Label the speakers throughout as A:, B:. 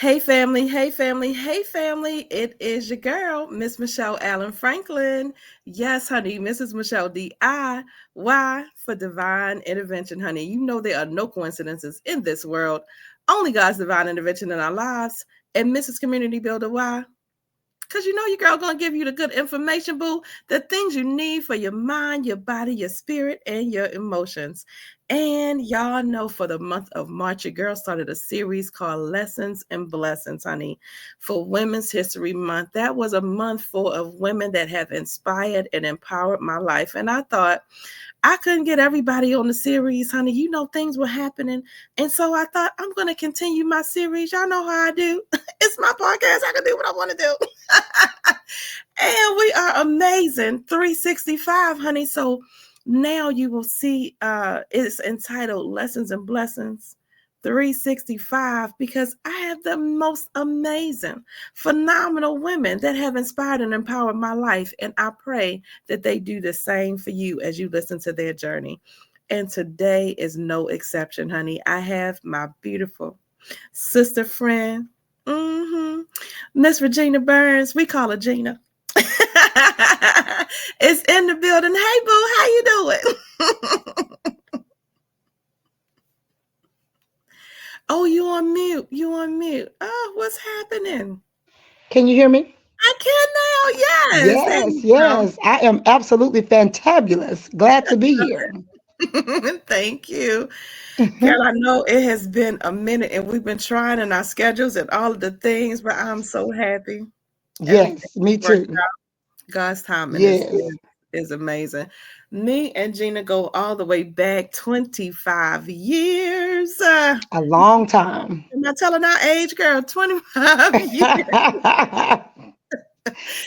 A: Hey family, hey family, hey family. It is your girl, Miss Michelle Allen Franklin. Yes, honey, Mrs. Michelle D.I. Why? For divine intervention, honey. You know there are no coincidences in this world. Only God's divine intervention in our lives. And Mrs. Community Builder, why? Because you know your girl gonna give you the good information, boo. The things you need for your mind, your body, your spirit, and your emotions. And y'all know for the month of March, your girl started a series called Lessons and Blessings, honey, for Women's History Month. That was a month full of women that have inspired and empowered my life. And I thought, I couldn't get everybody on the series, honey. You know, things were happening. And so I thought, I'm going to continue my series. Y'all know how I do. It's my podcast. I can do what I want to do. And we are amazing. 365, honey. So now you will see it's entitled Lessons and Blessings 365 because I have the most amazing, phenomenal women that have inspired and empowered my life. And I pray that they do the same for you as you listen to their journey. And today is no exception, honey. I have my beautiful sister friend, Miss Regina Burns. We call her Gina. It's in the building. Hey, boo, how you doing? Oh, you on mute. You on mute. Oh, what's happening?
B: Can you hear me?
A: I can now. Yes. There
B: Yes,
A: you go.
B: yes. I am absolutely fantabulous. Glad to be here.
A: Thank you. Girl, I know it has been a minute and we've been trying in our schedules and all of the things, but I'm so happy. Everything
B: Yes, me
A: worked
B: too.
A: out. God's timing
B: Yes,
A: is amazing. Me and Gina go all the way back 25 years.
B: a long time.
A: Am I telling our age, girl? 25 years.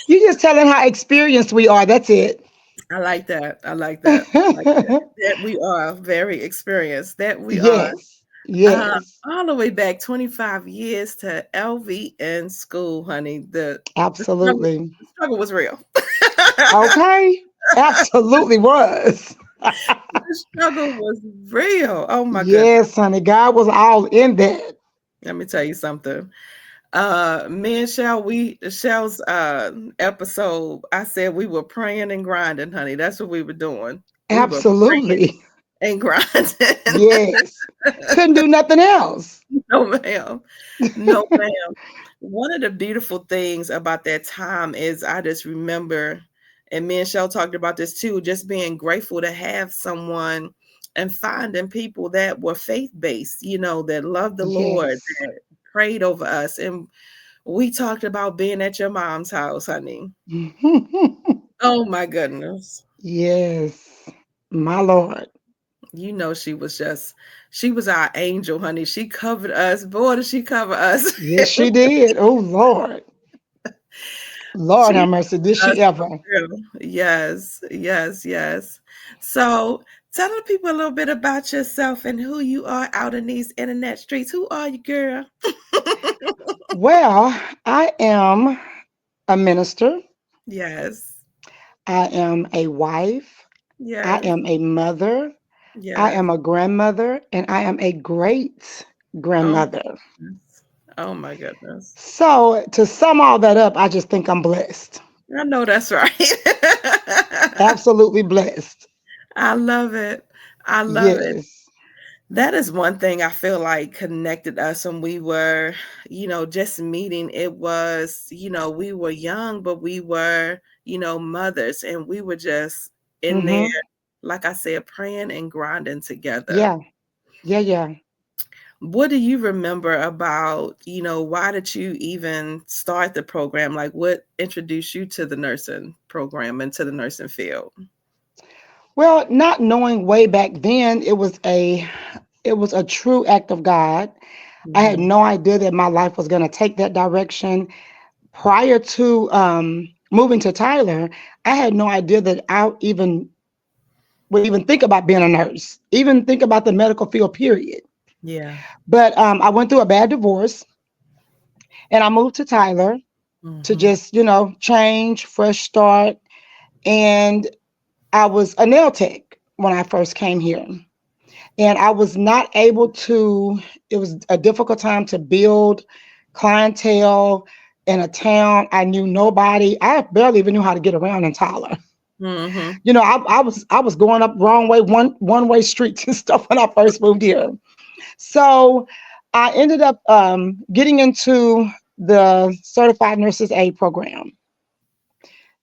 B: You just telling how experienced we are. That's it.
A: I like that. I like that. I like that. That we are very experienced. That we are.
B: Yes, yes,
A: All the way back 25 years to LV in school, honey. The struggle,
B: absolutely.
A: the struggle was real.
B: Okay, absolutely was.
A: The struggle was real. Oh my goodness.
B: Yes, honey. God was all in that.
A: Let me tell you something. Me and Shell's episode, I said we were praying and grinding, honey. That's what we were doing. We were praying
B: Absolutely.
A: and grinding.
B: Yes. Couldn't do nothing else.
A: No, ma'am. No, ma'am. One of the beautiful things about that time is I just remember, and me and Shell talked about this too, just being grateful to have someone and finding people that were faith based, that loved the Lord,
B: Yes.
A: that prayed over us. And we talked about being at your mom's house, honey. Oh my goodness.
B: Yes. My Lord.
A: She was our angel, honey. She covered us. Boy, did she cover us.
B: Yes, she did. Oh, Lord. Lord
A: She
B: have mercy. Did
A: us
B: she
A: for
B: ever?
A: real. Yes, yes, yes. So tell the people a little bit about yourself and who you are out in these internet streets. Who are you, girl?
B: Well, I am a minister.
A: Yes,
B: I am a wife. I
A: yes,
B: am a mother. I
A: yes.
B: am a grandmother. And I am a great
A: Oh my
B: grandmother.
A: goodness. Oh my goodness.
B: So, to sum all that up, I just think I'm blessed.
A: I know that's right.
B: Absolutely blessed.
A: I love it. I love it.
B: Yes.
A: That is one thing I feel like connected us when we were, just meeting. It was, we were young, but we were, mothers, and we were just in there,
B: Mm-hmm.
A: like I said, praying and grinding together.
B: Yeah. Yeah. Yeah.
A: What do you remember about, why did you even start the program? Like, what introduced you to the nursing program and to the nursing field?
B: Well, not knowing way back then, it was a true act of God. I had
A: Hmm.
B: no idea that my life was going to take that direction. Prior to moving to Tyler, I had no idea that I even would even think about being a nurse, even think about the medical field, period.
A: Yeah.
B: But I went through a bad divorce and I moved to Tyler to
A: Hmm.
B: just, change, fresh start. And I was a nail tech when I first came here. And I was not able to, it was a difficult time to build clientele in a town. I knew nobody. I barely even knew how to get around in Tyler.
A: Mm-hmm.
B: I was going up wrong way, one way streets and stuff when I first moved here. So I ended up getting into the certified nurses aid program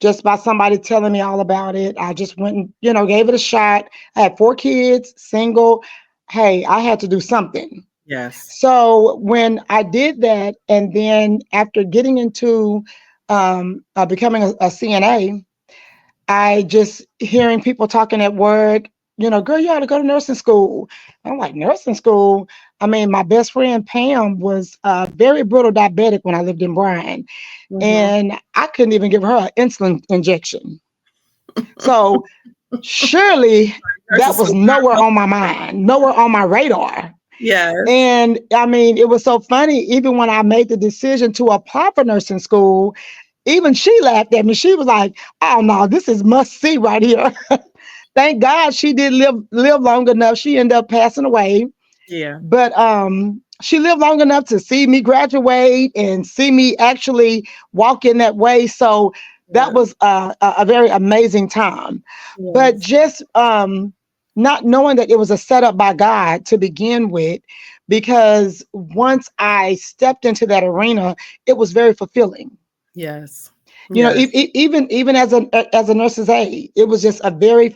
B: just by somebody telling me all about it. I just went and, gave it a shot. I had 4 kids, single. Hey, I had to do something.
A: Yes.
B: So when I did that, and then after getting into becoming a CNA, I just hearing people talking at work, girl, you ought to go to nursing school. I'm like, nursing school? I mean, my best friend Pam was very brutal diabetic when I lived in Bryan,
A: Mm-hmm.
B: and I couldn't even give her an insulin injection. So surely
A: Nurses
B: that was
A: school.
B: nowhere on my mind, nowhere on my radar.
A: Yes.
B: And I mean, it was so funny, even when I made the decision to apply for nursing school, even she laughed at me. She was like, oh no, this is must see right here. Thank God she did live long enough. She ended up passing away.
A: Yeah.
B: But she lived long enough to see me graduate and see me actually walk in that way. So that
A: Yeah.
B: was a very amazing time. But
A: Yes.
B: just not knowing that it was a setup by God to begin with, because once I stepped into that arena, it was very fulfilling.
A: Yes.
B: E-
A: Yes.
B: even as a nurse's aide, it was just a very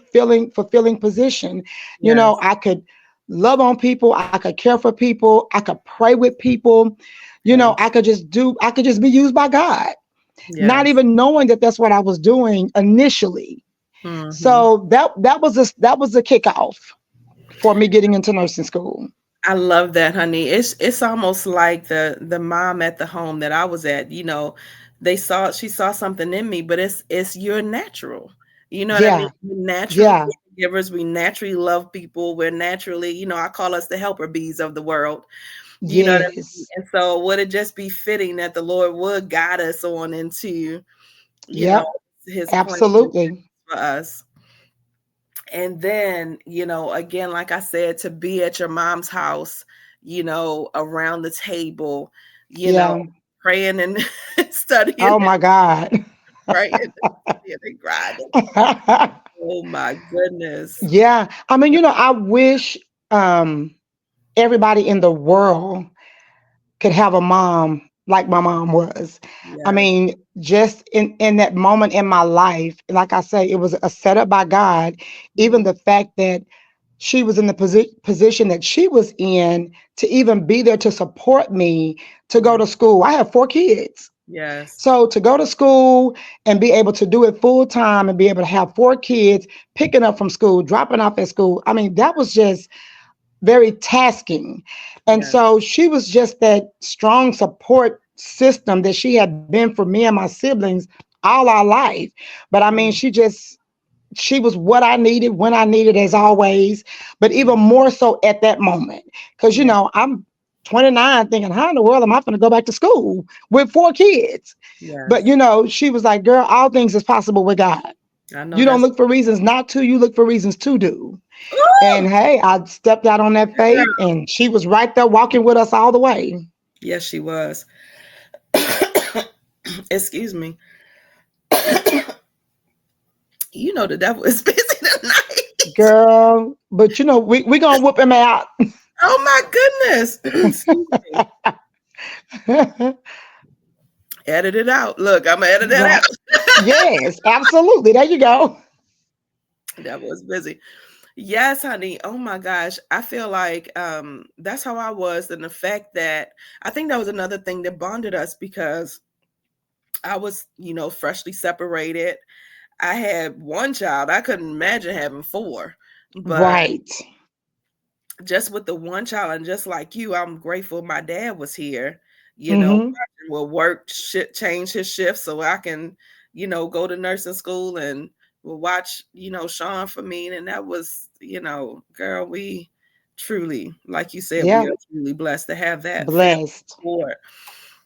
B: fulfilling position.
A: Yes.
B: I could love on people, I could care for people, I could pray with people.
A: Yes.
B: I could just be used by God, not
A: Yes.
B: even knowing that that's what I was doing initially.
A: Mm-hmm.
B: So that was the kickoff for me getting into nursing school.
A: I love that, honey. It's almost like the mom at the home that I was at. She saw something in me, but it's you're natural. You know what I mean?
B: Yeah,
A: We're natural
B: yeah,
A: caregivers. We naturally love people. We're naturally, I call us the helper bees of the world. You know what I mean?
B: yes,
A: And so would it just be fitting that the Lord would guide us on into, you know,
B: yep,
A: his plan
B: absolutely.
A: for us. And then, again, like I said, to be at your mom's house, around the table, you know,
B: Yeah.
A: praying and studying
B: Oh
A: and
B: my God.
A: praying and studying and grinding. Oh my goodness.
B: Yeah. I mean, I wish um, everybody in the world could have a mom like my mom was. I
A: Yes.
B: mean, just in that moment in my life, like I say, it was a setup by God. Even
A: Mhm.
B: the fact that she was in the position that she was in to even be there to support me to go
A: Yeah.
B: to school. I have 4 kids.
A: Yes.
B: So to go to school and be able to do it full time and be able to have 4 kids picking up from school, dropping off at school, I mean, that was just very tasking. And
A: Yes.
B: so she was just that strong support system that she had been for me and my siblings all our life. But I mean,
A: Mm.
B: she was what I needed when I needed, as always, but
A: Yeah.
B: even more so at that moment. Because,
A: Yeah.
B: I'm 29 thinking, how in the world am I going to go back to school with 4 kids? But,
A: Yes.
B: she was like, girl, all things is possible with God.
A: I know
B: You don't
A: that's
B: look for reasons not to, you look for reasons to do.
A: Ooh,
B: And hey, I stepped out on that faith,
A: girl.
B: and she was right there walking with us all the way.
A: Yes, she was. Excuse me. The devil is busy tonight.
B: Girl, but we going to whoop him out.
A: Oh my goodness. Excuse me. Edit it out. Look, I'm gonna edit that
B: Right.
A: out.
B: Yes, absolutely. There you go.
A: That was busy. Yes, honey. Oh my gosh. I feel like that's how I was. And the fact that I think that was another thing that bonded us because I was, freshly separated. I had one child. I couldn't imagine having four. But
B: Right.
A: just with the one child, and just like you, I'm grateful my dad was here,
B: Hmm.
A: will work, change his shift so I can, go to nursing school and will watch, Sean for me. And that was, girl, we truly, like you said, we
B: Yeah.
A: are truly blessed to have that family
B: Blessed.
A: support.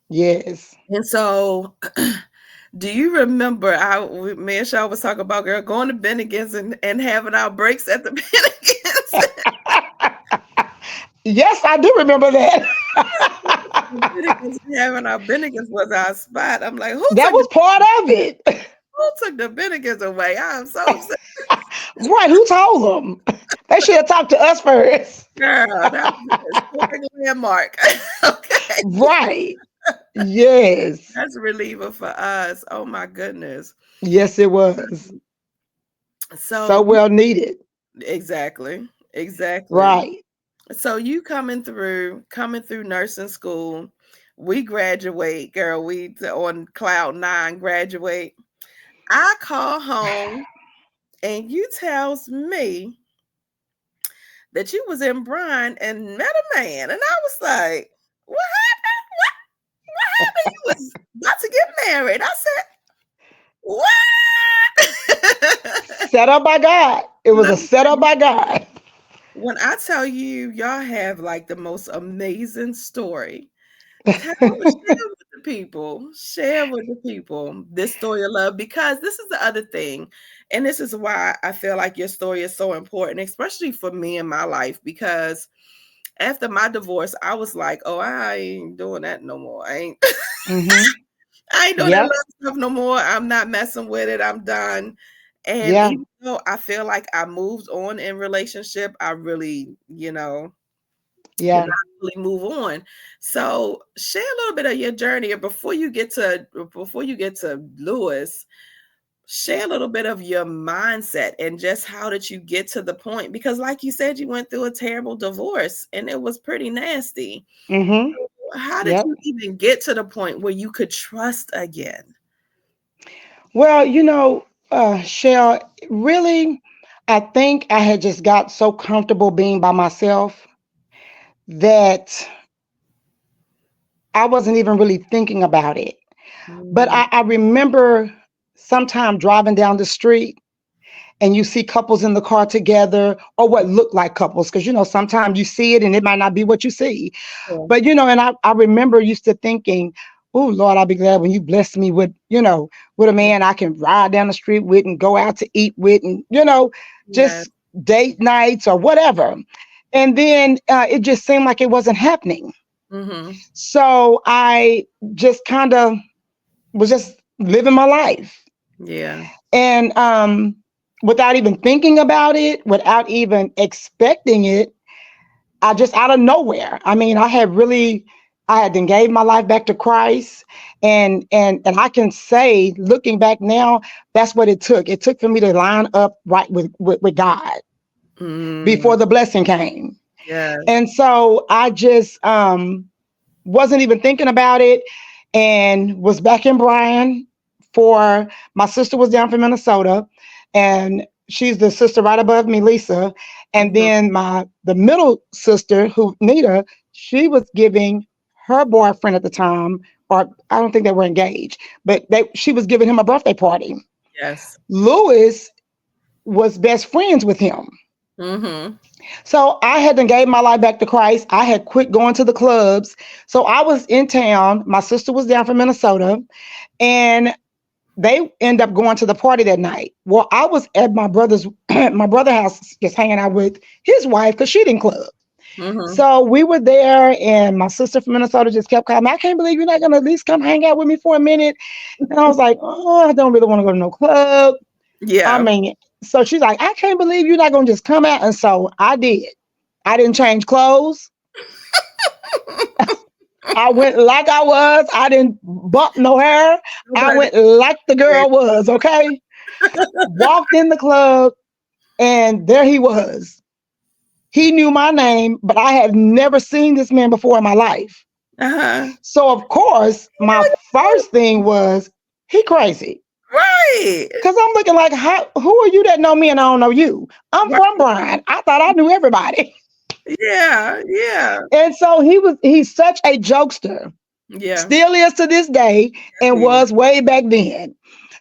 B: Yes.
A: And so, do you remember me and Sean was talking about, girl, going to Bennigan's and having our breaks at the Bennigan's?
B: Yes, I do remember that.
A: Having our Bennigan's was our spot. I'm like,
B: That was part of it.
A: who took the Bennigan's away? I'm so upset.
B: Right, who told them? They should have talked to us first.
A: Girl, that was a historic landmark. Okay.
B: Right. Yes.
A: That's a reliever for us. Oh my goodness.
B: Yes, it was. So
A: So
B: well needed.
A: exactly. Exactly.
B: Right.
A: So you coming through nursing school. We graduate, girl. We on cloud nine graduate. I call home and you tells me that you was in Bryan and met a man. And I was like, what happened? You was about to get married. I said, what?
B: Set up by God. It was
A: Let
B: a
A: me tell
B: setup
A: you,
B: by God.
A: when I tell you, y'all have like the most amazing story. Share with the people. Share with the people this story of love because this is the other thing. And this is why I feel like your story is so important, especially for me in my life. Because after my divorce, I was like, oh, I ain't doing that no more.
B: Hmm.
A: I ain't doing that
B: Yep.
A: love stuff no more. I'm not messing with it. I'm done. And
B: Yeah.
A: even though I feel like I moved on in relationship, I really, did
B: Yeah.
A: not really move on. So share a little bit of your journey before you get to Lewis. Share a little bit of your mindset and just how did you get to the point? Because like you said, you went through a terrible divorce and it was pretty nasty.
B: Hmm.
A: How did
B: Yep.
A: you even get to the point where you could trust again?
B: Well, Shell, really, I think I had just got so comfortable being by myself that I wasn't even really thinking about it. But
A: Mm,
B: I remember sometime driving down the street and you see couples in the car together or what look like couples, because sometimes you see it and it might not be what you see.
A: sure.
B: But and I remember used to thinking, oh Lord, I'll be glad when you bless me with a
A: Yeah.
B: man I can ride down the street with and go out to eat with, and
A: Yeah.
B: just date nights or whatever. And then it just seemed like it wasn't happening.
A: Mm-hmm.
B: So I just kind of was just living my life.
A: Yeah.
B: And without even thinking about it, without even expecting it, I just out of nowhere. I mean, I had then gave my life back to Christ, and I can say, looking back now, that's what it took. It took for me to line up right with God
A: Mm,
B: before the blessing came.
A: yes.
B: And so I just wasn't even thinking about it, and was back in Bryan for my sister was down from Minnesota, and she's the sister right above me, Lisa. And
A: Mm-hmm.
B: then the middle sister, who Nita, she was giving her boyfriend at the time, or I don't think they were engaged, but she was giving him a birthday party.
A: Yes.
B: Lewis was best friends with him.
A: Mm-hmm.
B: So I had then gave my life back to Christ. I had quit going to the clubs. So I was in town. My sister was down from Minnesota, and they end up going to the party that night. Well, I was at my brother's my brother house just hanging out with his wife because she didn't club.
A: Mm-hmm.
B: So we were there, and my sister from Minnesota just kept calling me. I can't believe you're not gonna at least come hang out with me for a minute. And I was like, oh, I don't really want to go to no club. I
A: Yeah.
B: mean, so she's like, I can't believe you're not gonna just come out. And so I did. I didn't change clothes. I went like I was. I didn't bump no hair. I
A: Nobody
B: went like the girl was, okay? Walked in the club, and there he was. He knew my name, but I had never seen this man before in my life.
A: Uh-huh.
B: So of course, my first thing was, he crazy.
A: Right.
B: Cause I'm looking like, who are you that know me and I don't know you? I'm
A: Right.
B: from Bryan. I thought I knew everybody.
A: Yeah. Yeah.
B: And so he's such a jokester,
A: Yeah.
B: still is to this day,
A: Yes,
B: and
A: he is.
B: was way back then.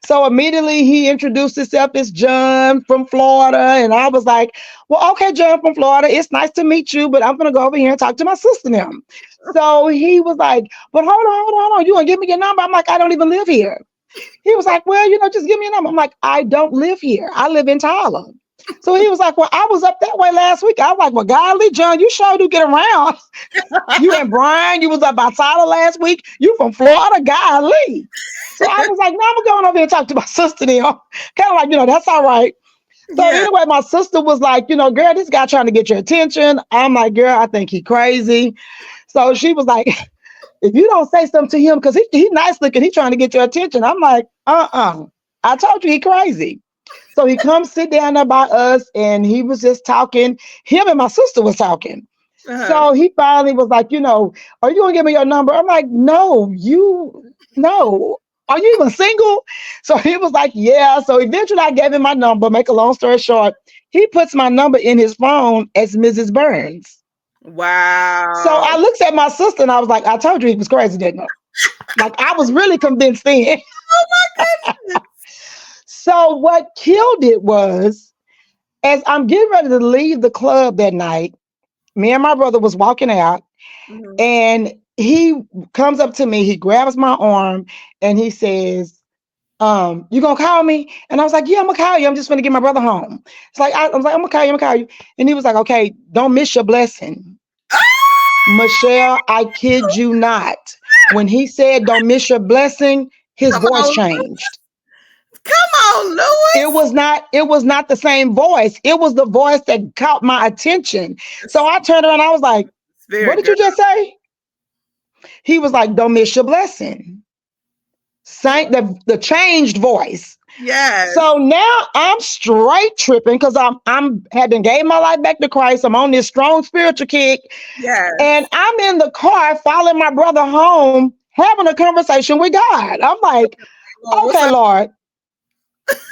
B: So immediately he introduced himself as John from Florida. And I was like, well, okay, John from Florida, it's nice to meet you, but I'm going to go over here and talk to my sister now. So he was like, but hold on. You going to give me your number? I'm like, I don't even live here. He was like, well, just give me a number. I'm like, I don't live here. I live in Tyler. So he was like, well, I was up that way last week. I was like, well, golly, John, you sure do get around. You and Brian, you was up by Tyler last week. You from Florida, golly. So I was like, no, I'm going over here and talk to my sister now. Kind of like, that's all right. So
A: Yeah.
B: anyway, my sister was like, girl, this guy trying to get your attention. I'm like, girl, I think he crazy. So she was like, if you don't say something to him, because he nice looking, he trying to get your attention. I'm like, I told you he crazy. So he comes sit down there by us and he was just talking. Him and my sister was talking.
A: Uh-huh.
B: So he finally was like, are you gonna give me your number? I'm like, no. Are you even single? So he was like, yeah. So eventually I gave him my number. Make a long story short, he puts my number in his phone as Mrs. Burns. So
A: Wow.
B: I looked at my sister and I was like, I told you he was crazy, didn't I? Like I was really convinced then.
A: Oh my goodness.
B: So what killed it was as I'm getting ready to leave the club that night, me and my brother was walking out
A: Mhm.
B: and he comes up to me, he grabs my arm and he says, you gonna call me? And I was like, yeah, I'm gonna call you. I'm just gonna get my brother home. It's like, I was like, I'm gonna call you. And he was like, okay, don't miss your blessing. Michelle, I kid you not. When he said, don't miss your blessing, his
A: Come
B: voice
A: on,
B: changed.
A: come on,
B: It
A: Lewis.
B: was not, it was not the same voice. It was the voice that caught my attention. So I turned around, I was like, what
A: Spirit
B: did
A: girl.
B: you just say? He was like, don't miss your blessing.
A: Ooh,
B: The changed voice.
A: yes,
B: So now I'm straight tripping because I'm having gave my life back to Christ. I'm on this strong spiritual kick. And
A: yes.
B: I'm in the car following my brother home, having a conversation with God. I'm like,
A: Oh, what's
B: okay,
A: up?
B: Lord,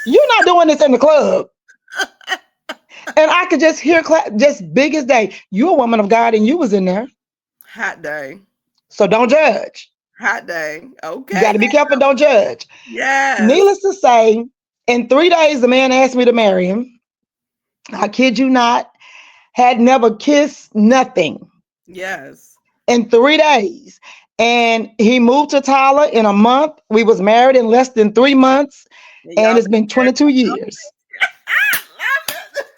B: you're not doing this in the club. And I could just hear just big as day. You're a woman of God and you was in there.
A: Hot day.
B: So don't judge.
A: Hot day.
B: You
A: Okay.
B: got to be careful. Don't judge.
A: Yes.
B: Needless to say, in 3 days, the man asked me to marry him. I kid you not, had never kissed nothing
A: Yes.
B: in 3 days. And he moved to Tyler in a month. We was married in less than 3 months.
A: And
B: And
A: y'all
B: it's
A: been
B: been
A: married.
B: 22 years.
A: I love it.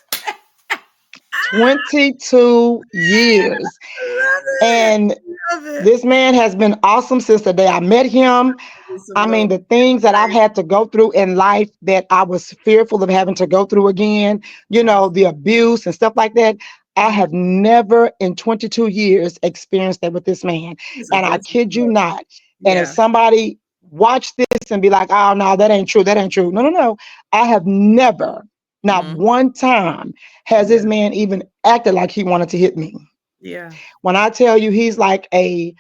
B: 22 years.
A: I love it.
B: And
A: Love it.
B: this man has been awesome since the day I met him.
A: It's a
B: I
A: little
B: mean, the things that I've
A: crazy.
B: had to go through in life that I was fearful of having to go through again,
A: Yes.
B: the abuse and stuff like that. I
A: Mhm.
B: have never in 22 years experienced that with this man.
A: He's a
B: And I
A: blessing.
B: kid you not. And if
A: Yeah.
B: somebody watch this and be like, oh, no, that ain't true. That ain't true. No, no, no. I have never, not
A: Mhm.
B: one time, has this
A: Yeah.
B: man even acted like he wanted to hit me.
A: Yeah.
B: When I tell you he's like a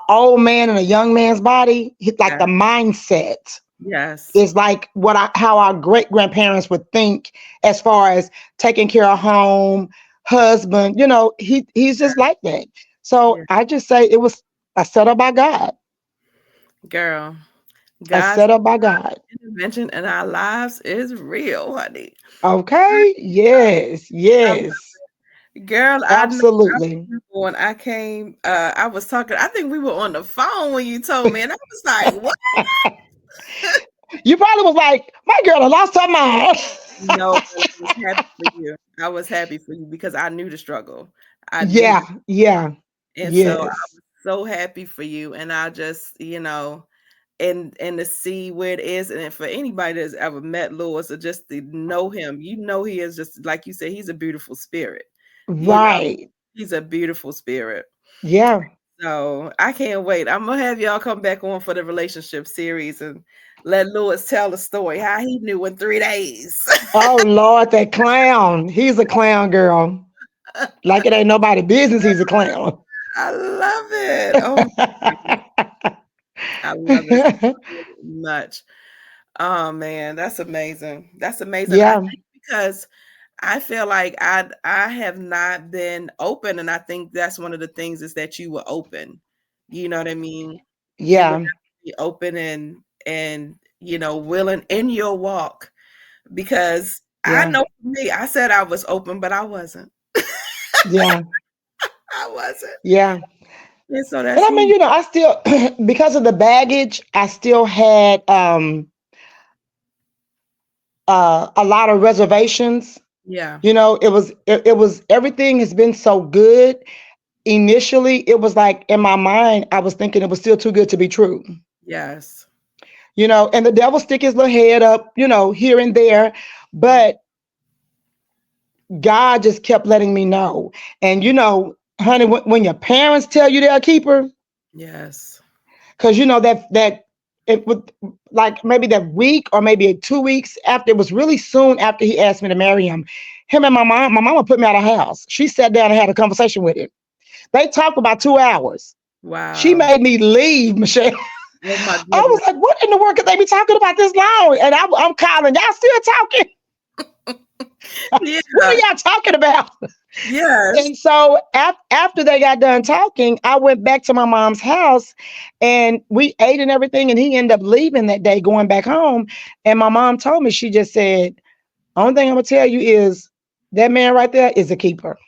B: old man in a young man's body, like
A: Yeah.
B: the mindset
A: Yes.
B: is like how our great grandparents would think as far as taking care of home, husband. He's just like that. So
A: Yeah.
B: I just say it was a setup by God,
A: Girl,
B: a
A: God's
B: setup by God.
A: intervention in our lives is real, honey.
B: Okay. Yes. Yes.
A: Girl, I
B: Absolutely.
A: remember when I came, I was talking, I think we were on the phone when you told me, and I was like, "What?"
B: You probably was like, my girl, I lost her mind.
A: No, but I was happy for you. I was happy for you because I knew the struggle. I knew
B: Yeah.
A: the
B: Yeah.
A: and so I
B: Yes.
A: was so happy for you, and I just, and to see where it is, and for anybody that's ever met Lewis or just to know him, he is just like you said, he's a beautiful spirit. You know,
B: Right.
A: he's a beautiful spirit.
B: Yeah.
A: So I can't wait. I'm gonna have y'all come back on for the relationship series and let Lewis tell the story how he knew in 3 days.
B: Oh Lord, that clown. He's a clown, girl. Like it ain't nobody business. He's a clown.
A: I love it. Oh, I love it so much. Oh man, that's amazing. That's amazing. I
B: Yeah.
A: think because I feel like I have not been open, and I think that's one of the things is that you were open. You know what I mean? You were
B: Yeah.
A: definitely open and willing in your walk because I
B: Yeah.
A: know for me, I said I was open, but I wasn't.
B: Yeah.
A: I wasn't.
B: Yeah.
A: And so
B: And
A: that's
B: I mean,
A: me.
B: I still because of the baggage, I still had a lot of reservations.
A: Yeah.
B: It was everything has been so good. Initially, it was like in my mind, I was thinking it was still too good to be true.
A: Yes.
B: And the devil stick his little head up, here and there,
A: Mm.
B: but God just kept letting me know. And honey, when your parents tell you they're a keeper,
A: Yes.
B: because that it would, like, maybe that week or maybe 2 weeks after, it was really soon after he asked me to marry him and my mama put me out of the house. She sat down and had a conversation with him. They talked about 2 hours. She
A: Wow.
B: made me leave, Michelle.
A: Oh my
B: I was
A: goodness.
B: like, what in the world could they be talking about this long? And I'm calling, y'all still talking? What are
A: Yeah.
B: y'all talking about?
A: Yes.
B: And so after they got done talking, I went back to my mom's house and we ate and everything. And he ended up leaving that day, going back home. And my mom told me, she just said, only thing I'm going to tell you is that man right there is a keeper.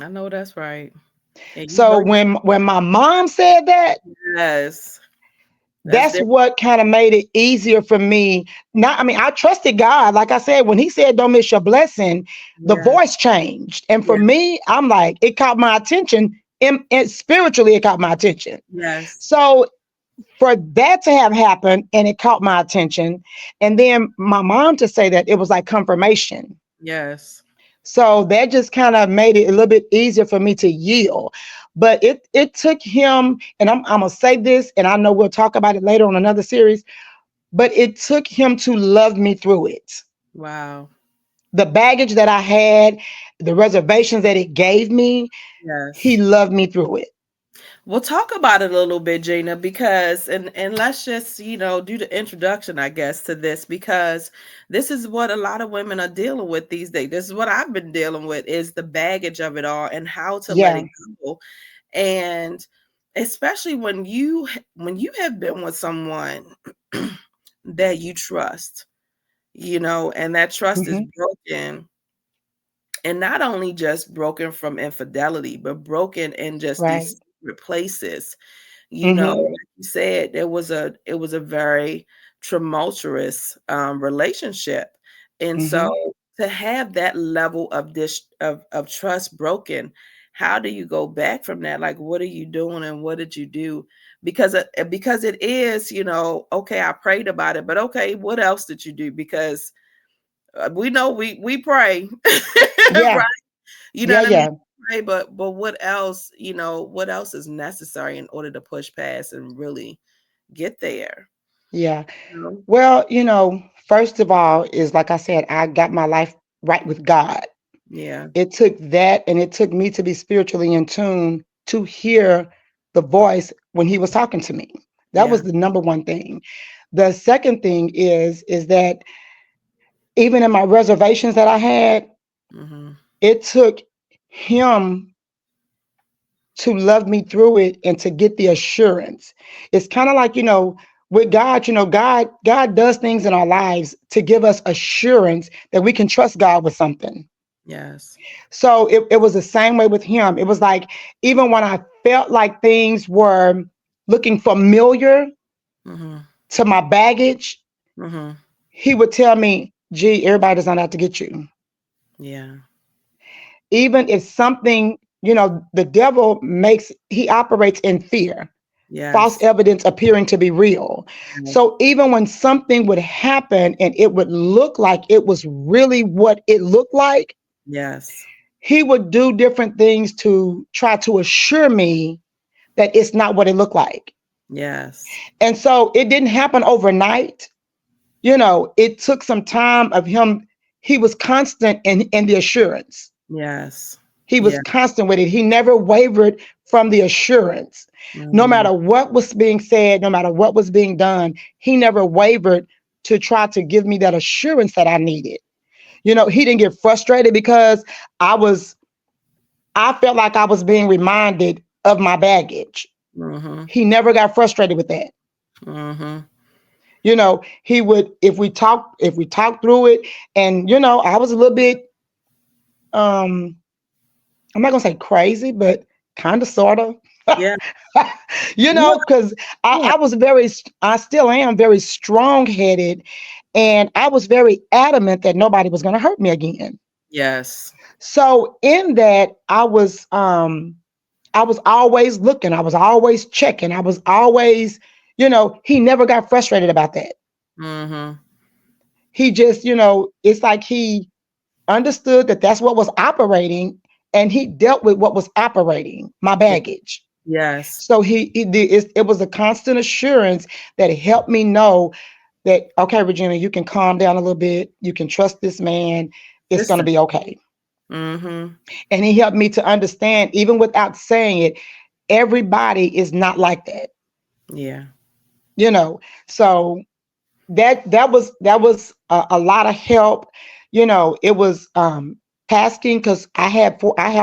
A: I know that's right. And you
B: So
A: know you.
B: when my mom said that,
A: Yes. That's
B: that's
A: different.
B: what kind of made it easier for me. Not, I mean, I trusted God. Like I said, when he said, don't miss your blessing, the
A: Yeah.
B: voice changed. And for
A: Yeah.
B: me, I'm like, it caught my attention. And spiritually, it caught my attention.
A: Yes.
B: So for that to have happened and it caught my attention, and then my mom to say that, it was like confirmation.
A: Yes.
B: So that just kind of made it a little bit easier for me to yield. But it took him, and I'm gonna say this, and I know we'll talk about it later on another series, but it took him to love me through it.
A: Wow.
B: The baggage that I had, the reservations that it gave me, he
A: Yes.
B: loved me through it.
A: We'll talk about it a little bit, Gina, because and let's just, do the introduction, I guess, to this, because this is what a lot of women are dealing with these days. This is what I've been dealing with, is the baggage of it all and how to let
B: Yeah.
A: it go. And especially when you have been with someone that you trust, and that trust is
B: Hmm.
A: broken, and not only just broken from infidelity, but broken in just
B: Right.
A: these secret places.
B: Hmm.
A: Like you said, it was a very tumultuous relationship. And so
B: Hmm.
A: to have that level of this of trust broken, how do you go back from that? Like, what are you doing and what did you do? Because it is, okay, I prayed about it, but okay, what else did you do? Because we know we pray,
B: Yeah.
A: right? You know
B: Yeah.
A: what I mean?
B: Yeah.
A: Right, but what else is necessary in order to push past and really get there?
B: Yeah.
A: You know?
B: Well, first of all, is like I said, I got my life right with God.
A: Yeah,
B: It took that, and it took me to be spiritually in tune to hear the voice when he was talking to me. That
A: yeah,
B: was the number one thing. The second thing is that even in my reservations that I had,
A: hmm,
B: it took him to love me through it and to get the assurance. It's kind of like, with God, God does things in our lives to give us assurance that we can trust God with something.
A: yes,
B: So it was the same way with him. It was like, even when I felt like things were looking familiar
A: hmm,
B: to my baggage,
A: hmm,
B: he would tell me, gee, everybody does not have to get you.
A: yeah,
B: Even if something, the devil he operates in fear, false
A: yes,
B: evidence appearing to be real.
A: yes,
B: So even when something would happen and it would look like it was really what it looked like,
A: yes,
B: he would do different things to try to assure me that it's not what it looked like.
A: yes,
B: And so it didn't happen overnight. It took some time of him. He was constant in the assurance.
A: yes,
B: He was
A: yeah,
B: constant with it. He never wavered from the assurance. No
A: hmm,
B: matter what was being said, no matter what was being done, he never wavered to try to give me that assurance that I needed. He didn't get frustrated because I was I felt like I was being reminded of my baggage.
A: hmm,
B: He never got frustrated with that.
A: hmm,
B: He would, if we talked through it, and I was a little bit, um I'm not gonna say crazy, but kind of, sort of.
A: yeah, yeah,
B: Because
A: yeah,
B: I still am very strong headed. And I was very adamant that nobody was going to hurt me again.
A: Yes.
B: So in that, I was always looking, I was always checking, I was always, he never got frustrated about that.
A: Mm-hmm.
B: He just, it's like he understood that that's what was operating, and he dealt with what was operating, my baggage.
A: Yes.
B: So he did, it was a constant assurance that helped me know that, okay, Regina, you can calm down a little bit. You can trust this man. It's going to
A: Listen.
B: be okay.
A: Mm-hmm.
B: And he helped me to understand, even without saying it, everybody is not like that,
A: Yeah.
B: you know. So that was a lot of help. It was tasking, because I have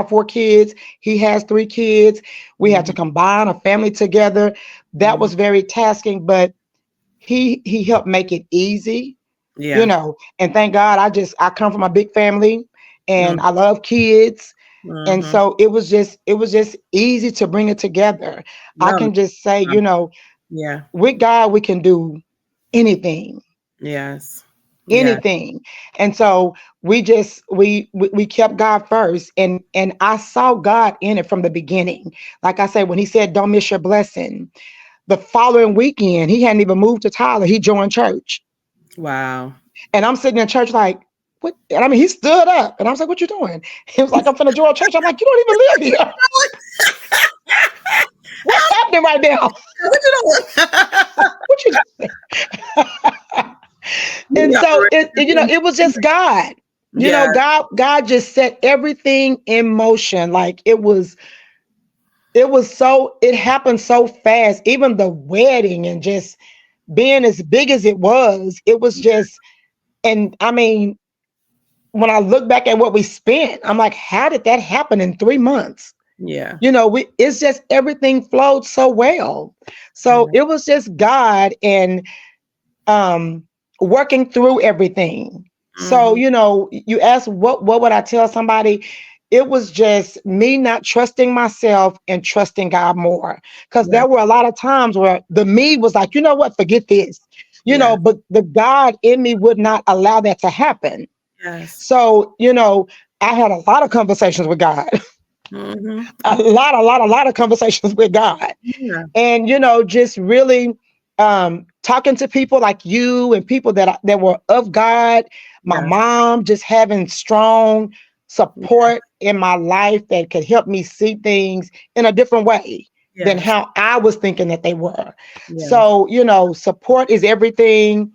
B: 4 kids. He has 3 kids. We had to
A: Mm-hmm.
B: combine a family together. That
A: Mm-hmm.
B: was very tasking, but he helped make it easy.
A: Yeah.
B: And thank God, I come from a big family, and I love kids. And
A: Mm-hmm.
B: so it was just easy to bring it together. I
A: No, no.
B: can just say,
A: Yeah.
B: with God we can do anything,
A: Yes. Yeah.
B: anything. And so we kept God first, and I saw God in it from the beginning. Like I said, when he said, "Don't miss your blessing," the following weekend, he hadn't even moved to Tyler. He joined church.
A: Wow.
B: And I'm sitting in church like, what? And I mean, he stood up, and I was like, "What you doing?" He was like, "I'm finna join church." I'm like, "You don't even live here. What's happening right now?
A: What you doing?
B: What you doing?"
A: We
B: And so
A: operate.
B: it was just God.
A: Yeah.
B: God just set everything in motion. Like it happened so fast. Even the wedding, and just being as big as it was just, and I mean, when I look back at what we spent, I'm like, how did that happen in 3 months?
A: Yeah.
B: It's just everything flowed so well. So
A: Yeah.
B: it was just God, and um working through everything. So
A: Mm-hmm.
B: you asked, what would I tell somebody? It was just me not trusting myself and trusting God more, because
A: Yeah.
B: there were a lot of times where the me was like, you know what, forget this,
A: Yeah.
B: but the God in me would not allow that to happen.
A: Yes.
B: So I had a lot of conversations with God.
A: Mm-hmm.
B: A lot of conversations with God.
A: Yeah.
B: And just really talking to people like you, and people that were of God. My
A: Yes.
B: mom, just having strong support in my life that could help me see things in a different way than
A: Yes.
B: how I was thinking that they were.
A: Yes.
B: So support is everything.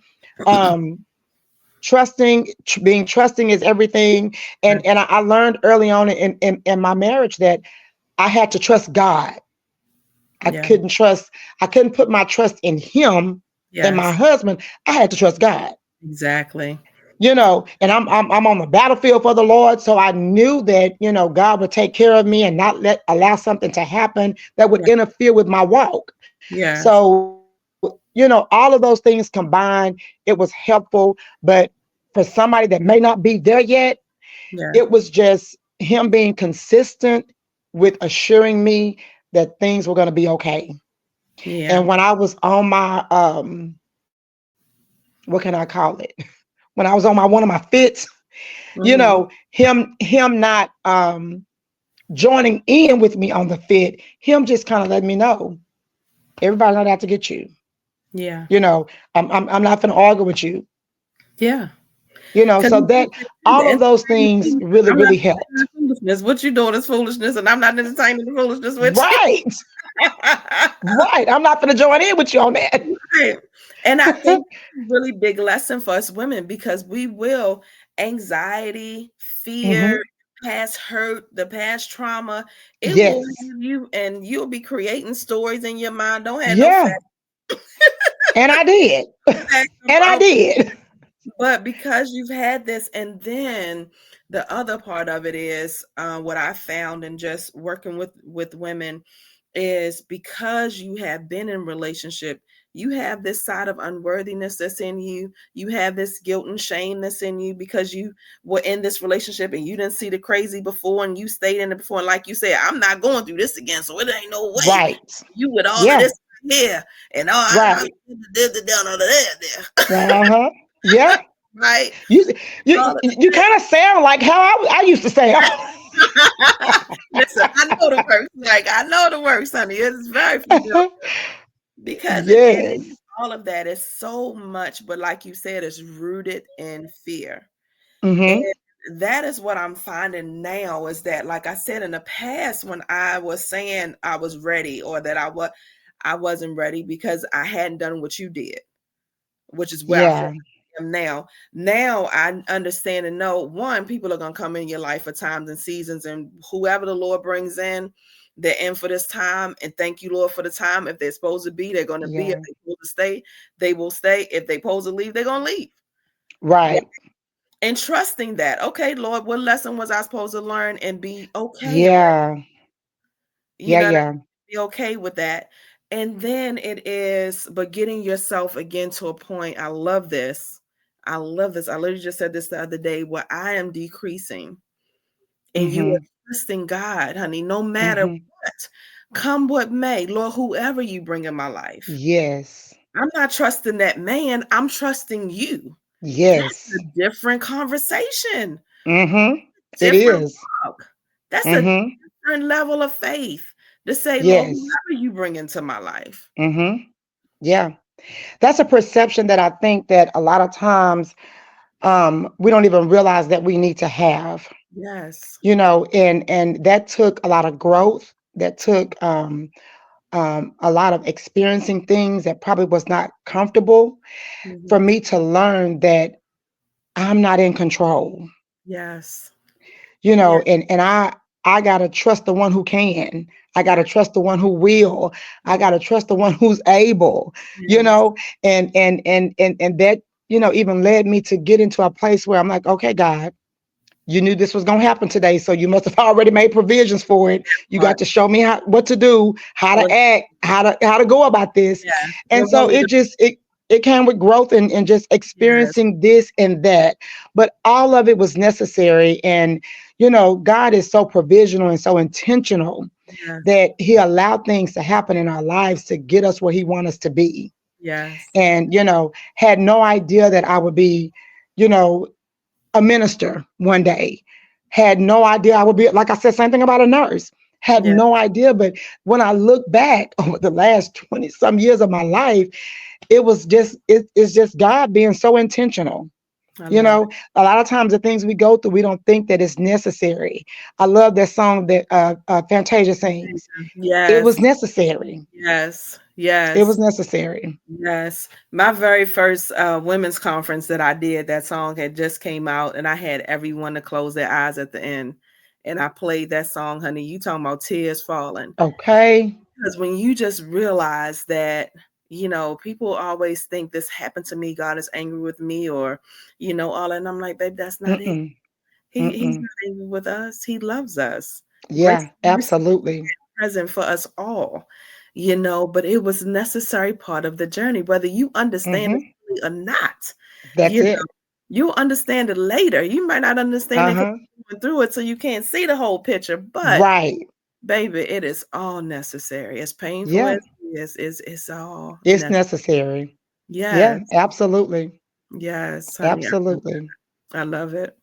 B: um being trusting is everything.
A: Yes.
B: And I learned early on in my marriage that I had to trust God. I
A: Yeah.
B: couldn't trust, I couldn't put my trust in him and my
A: Yes.
B: husband. I had to trust God.
A: Exactly.
B: And I'm on the battlefield for the Lord. So I knew that, God would take care of me and not allow something to happen that would
A: Yeah.
B: interfere with my walk.
A: Yes.
B: So, all of those things combined, it was helpful. But for somebody that may not be there yet,
A: Yeah.
B: it was just him being consistent with assuring me that things were going to be okay.
A: Yeah.
B: And when I was on my what can I call it? When I was on my one of my fits,
A: Mm-hmm.
B: him not joining in with me on the fit, him just kind of letting me know, everybody's not out to get you.
A: Yeah.
B: You know, I'm not gonna argue with you.
A: Yeah. Because
B: So that
A: the
B: all of those
A: entertainment
B: things
A: foolishness.
B: really,
A: I'm not
B: really helped.
A: entertaining foolishness. What you doing is foolishness, and I'm not entertaining the foolishness with you.
B: Right, right. I'm not gonna join in with you on that.
A: Right. And I think it's a really big lesson for us women because we will anxiety, fear,
B: Hmm.
A: past hurt, the past trauma, it will
B: Yes.
A: have you and you'll be creating stories in your mind. Don't have no
B: Yeah. And I did.
A: facts
B: And I did.
A: but because you've had this, and then the other part of it is what I found in just working with women is because you have been in relationship, you have this side of unworthiness that's in you. You have this guilt and shame that's in you because you were in this relationship and you didn't see the crazy before and you stayed in it before. And like you said, I'm not going through this again, so it ain't no way
B: Right.
A: you with all of
B: Yeah.
A: this here and all I
B: Right.
A: did down all of that there.
B: Uh-huh. Yeah.
A: right?
B: You
A: All of
B: you kind of sound like how I used to say.
A: that. Listen, I know the works. Like I know the works, honey. It's very familiar because it is
B: Yes.
A: all of that is so much, but like you said, it's rooted in fear. And
B: Mm-hmm.
A: that is what I'm finding now is that, like I said in the past, when I was saying I was ready or that I wasn't ready because I hadn't done what you did, which is where I feel
B: Yeah.
A: like I am now. Now I understand and know one, people are gonna come in your life for times and seasons, and whoever the Lord brings in, they're in for this time. And thank you, Lord, for the time. If they're supposed to be, they're gonna be. If
B: Yeah.
A: they're supposed to stay, they will stay. If they're supposed to leave, they're gonna leave.
B: Right.
A: And trusting that, okay, Lord, what lesson was I supposed to learn and be okay and
B: Yeah.
A: you
B: Yeah.
A: know,
B: Yeah.
A: be okay with that. And then it is, but getting yourself again to a point. I love this. I love this. I literally just said this the other day where I am decreasing and you
B: Mm-hmm.
A: are trusting God, honey, no matter
B: Mm-hmm.
A: what, come what may, Lord, whoever you bring in my life.
B: Yes.
A: I'm not trusting that man, I'm trusting you. That's
B: Yes.
A: a different conversation,
B: Mm-hmm. It
A: different
B: is.
A: walk. That's a
B: Mm-hmm.
A: different level of faith to say, Lord,
B: Yes.
A: whoever you bring into my life.
B: Mm-hmm. Yeah. That's a perception that I think that a lot of times we don't even realize that we need to have.
A: Yes.
B: And that took a lot of growth. That took a lot of experiencing things that probably was not comfortable for
A: Mhm.
B: me to learn that I'm not in control.
A: Yes. Yeah.
B: And I gotta trust the one who can. I
A: Yeah.
B: gotta trust the one who will. I
A: Mm.
B: gotta trust the one who's able. you
A: Yes.
B: know and that even led me to get into a place where I'm like, okay, God, you knew this was going to happen today, so you must have already made provisions for it. You got
A: Part.
B: to show me what to do, how
A: All
B: to
A: of
B: act, how to go about this.
A: yeah.
B: And
A: What
B: so
A: want me to
B: it came with growth and just
A: yes.
B: experiencing this and that, but all of it was necessary. And God is so provisional and so intentional
A: Yes.
B: that he allowed things to happen in our lives to get us where he wants us to be.
A: Yes.
B: And had no idea that I would be you know a minister one day. Had no idea I would be, like I said, same thing about a nurse. Had
A: Yeah.
B: no idea. But when I look back over the last 20 some years of my life, it's just God being so intentional.
A: I love it.
B: A lot of times the things we go through, we don't think that it's necessary. I love that song that Fantasia sings. It was
A: Yes.
B: necessary.
A: Yes.
B: It was
A: Yes.
B: necessary.
A: Yes. My very first women's conference that I did, that song had just came out and I had everyone to close their eyes at the end. And I played that song, honey. You talking about tears falling.
B: Okay.
A: Because when you just realize that, people always think this happened to me, God is angry with me, or, all, and I'm like, babe, that's not it.
B: Mm-mm.
A: He's
B: Mm-mm.
A: not angry with us. He loves us. Grace
B: Yeah,
A: and mercy
B: absolutely.
A: present for us all, but it was necessary part of the journey, whether you understand it
B: Hmm.
A: fully or not,
B: That's
A: you know,
B: it.
A: you'll understand it later. You might not understand it because
B: Uh-huh.
A: you went through it, so you can't see the whole picture, but
B: Right.
A: baby, it is all necessary. As painful
B: Yeah,
A: as it is, it's all
B: it's necessary. Yeah,
A: yes,
B: absolutely.
A: yes, honey.
B: Absolutely.
A: I love it.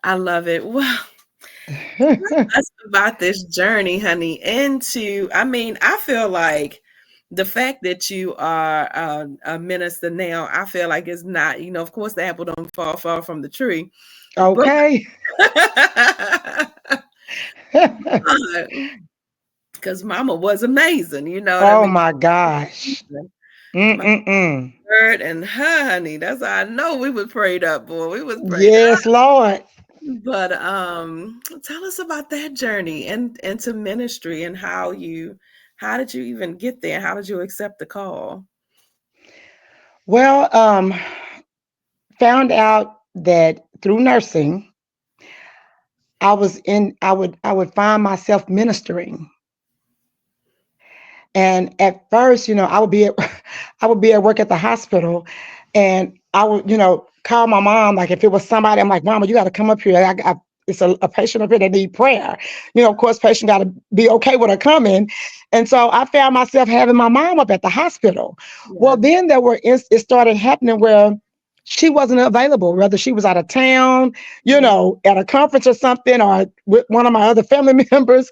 A: I love it. Well, us about this journey, honey, I feel like the fact that you are a minister now, I feel like it's not, of course, the apple don't fall far from the tree, but
B: Okay.
A: because mama was amazing, you know what I
B: Oh
A: mean?
B: my gosh.
A: My
B: Mm-mm-mm.
A: word and her, honey, that's how I know we was prayed up, boy. We was prayed up.
B: Yes, Lord.
A: But tell us about that journey and into ministry and how did you even get there? How did you accept the call?
B: Well, found out that through nursing, I would find myself ministering. And at first, I would be at I would be at work at the hospital, and I would, call my mom. Like if it was somebody, I'm like, Mama, you got to come up here. It's a patient up here that need prayer. Of course, patient got to be okay with her coming. And so I found myself having my mom up at the hospital. Well,
A: Yes.
B: then it started happening where she wasn't available, whether she was out of town,
A: Yeah.
B: at a conference or something, or with one of my other family members.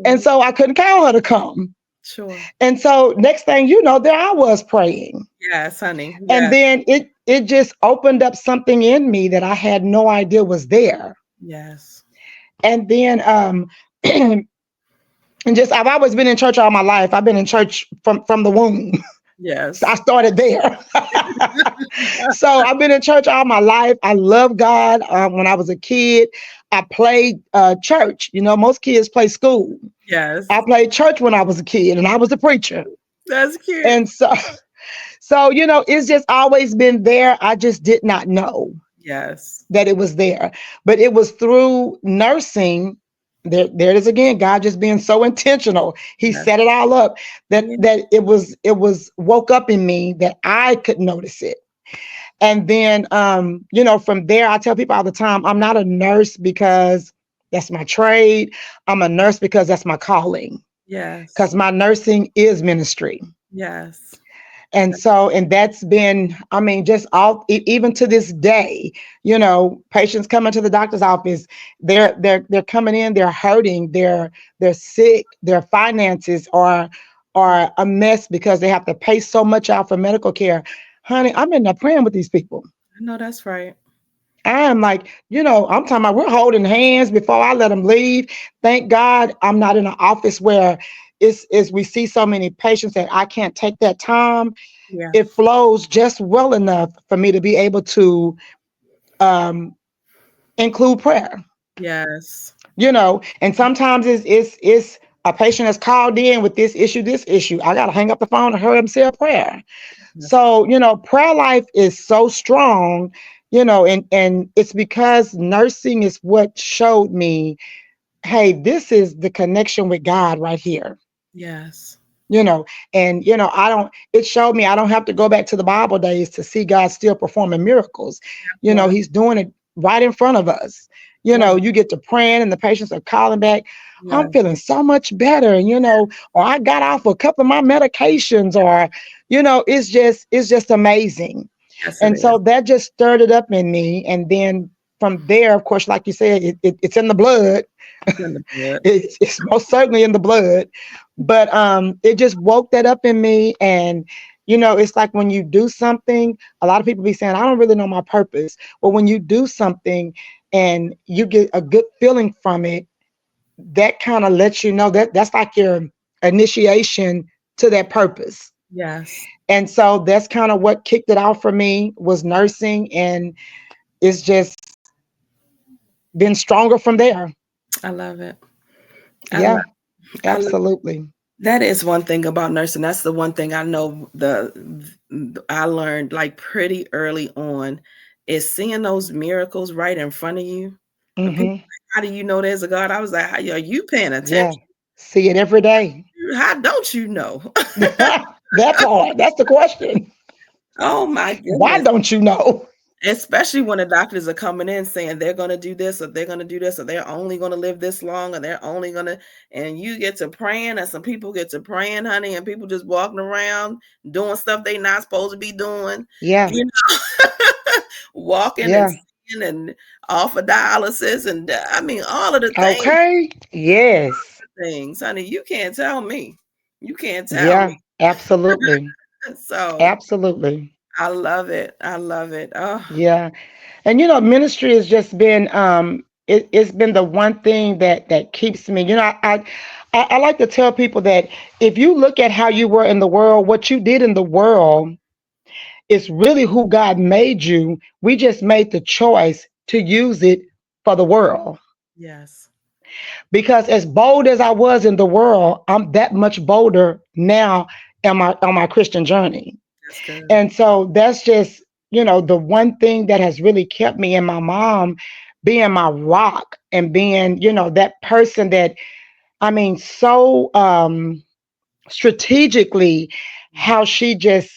B: And
A: Right.
B: so I couldn't count her to come.
A: Sure.
B: And so next thing you know, there I was praying.
A: Yes, honey.
B: And
A: Yes.
B: then it just opened up something in me that I had no idea was there.
A: Yes.
B: And then and just I've always been in church all my life. I've been in church from the womb. So I
A: Yes.
B: started there. So I've been in church all my life. I love God. When I was a kid, I played church. Most kids play school. I
A: Yes.
B: played church when I was a kid, and I was a preacher.
A: That's cute.
B: And so it's just always been there. I just did not know
A: Yes.
B: that it was there. But it was through nursing. There it is again. God just being so intentional. He
A: Yes.
B: set it all up that
A: Yeah.
B: that it was woke up in me that I could notice it. And then from there, I tell people all the time, I'm not a nurse because that's my trade. I'm a nurse because that's my calling.
A: Yes.
B: Because my nursing is ministry.
A: Yes.
B: And that's been, I mean, just all even to this day, patients coming to the doctor's office, they're coming in, they're hurting, they're sick, their finances are a mess because they have to pay so much out for medical care. Honey, I'm in there praying with these people.
A: I know that's right.
B: I'm like, I'm talking about we're holding hands before I let them leave. Thank God I'm not in an office where it's we see so many patients that I can't take that time.
A: Yeah.
B: It flows just well enough for me to be able to um, include prayer.
A: Yes.
B: And sometimes it's a patient has called in with this issue. I gotta hang up the phone and hurry up and say a prayer.
A: That's
B: So prayer life is so strong. And it's because nursing is what showed me, hey, this is the connection with God right here.
A: yes.
B: you know and I don't it showed me I don't have to go back to the Bible days to see God still performing miracles.
A: What?
B: He's doing it right in front of us.
A: Love it.
B: You get to praying and the patients are calling back, I'm
A: Yes.
B: feeling so much better, or I got off a couple of my medications, or it's just amazing.
A: Yes, it
B: And
A: is.
B: so that just stirred it up in me. And then from there, of course, like you said, it's in the blood.
A: It's in the blood.
B: It's most certainly in the blood. But it just woke that up in me. And it's like when you do something, a lot of people be saying, I don't really know my purpose. Well, when you do something and you get a good feeling from it, that kind of lets you know that that's like your initiation to that purpose.
A: Yes.
B: And so that's kind of what kicked it off for me, was nursing, and it's just been stronger from there.
A: I love it. I love
B: Yeah,
A: I love
B: absolutely.
A: that is one thing about nursing. That's the one thing I know I learned like pretty early on is seeing those miracles right in front of you. And people
B: Hmm.
A: like, how do you know there's a God? I was like, are you paying
B: Yeah,
A: attention?
B: see it every day.
A: How don't you know?
B: That part, that's the question.
A: Oh my
B: Why
A: goodness.
B: don't you know?
A: Especially when the doctors are coming in saying they're going to do this or they're going to do this or they're only going to live this long or they're only going to, and you get to praying and some people get to praying, honey, and people just walking around doing stuff they not supposed to be doing,
B: Yeah,
A: you know, walking and
B: yeah.
A: singing and off of dialysis and I mean all of the
B: Okay. Yes.
A: things, honey. You can't tell me. You can't tell me.
B: Yeah, absolutely.
A: So
B: Absolutely.
A: I love it. I love it. Oh,
B: Yeah. And ministry has just been it's been the one thing that keeps me. I like to tell people that if you look at how you were in the world, what you did in the world is really who God made you. We just made the choice to use it for the world.
A: yes.
B: Because as bold as I was in the world, I'm that much bolder now on my Christian journey.
A: That's good.
B: And so that's just, the one thing that has really kept me, and my mom being my rock and being, that person that, I mean, so strategically, how she just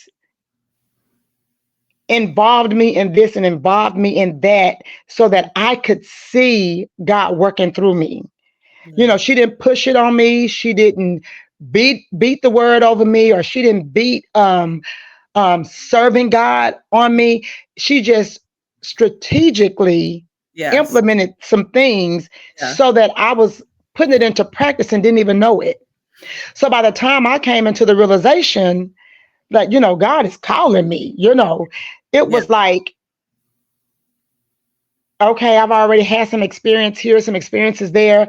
B: involved me in this and involved me in that so that I could see God working through me.
A: Yeah.
B: She didn't push it on me. She didn't beat the word over me, or she didn't beat serving God on me. She just strategically
A: Yes.
B: implemented some things
A: Yeah.
B: so that I was putting it into practice and didn't even know it. So by the time I came into the realization that, God is calling me, it
A: Yeah.
B: was like, okay, I've already had some experience here, some experiences there.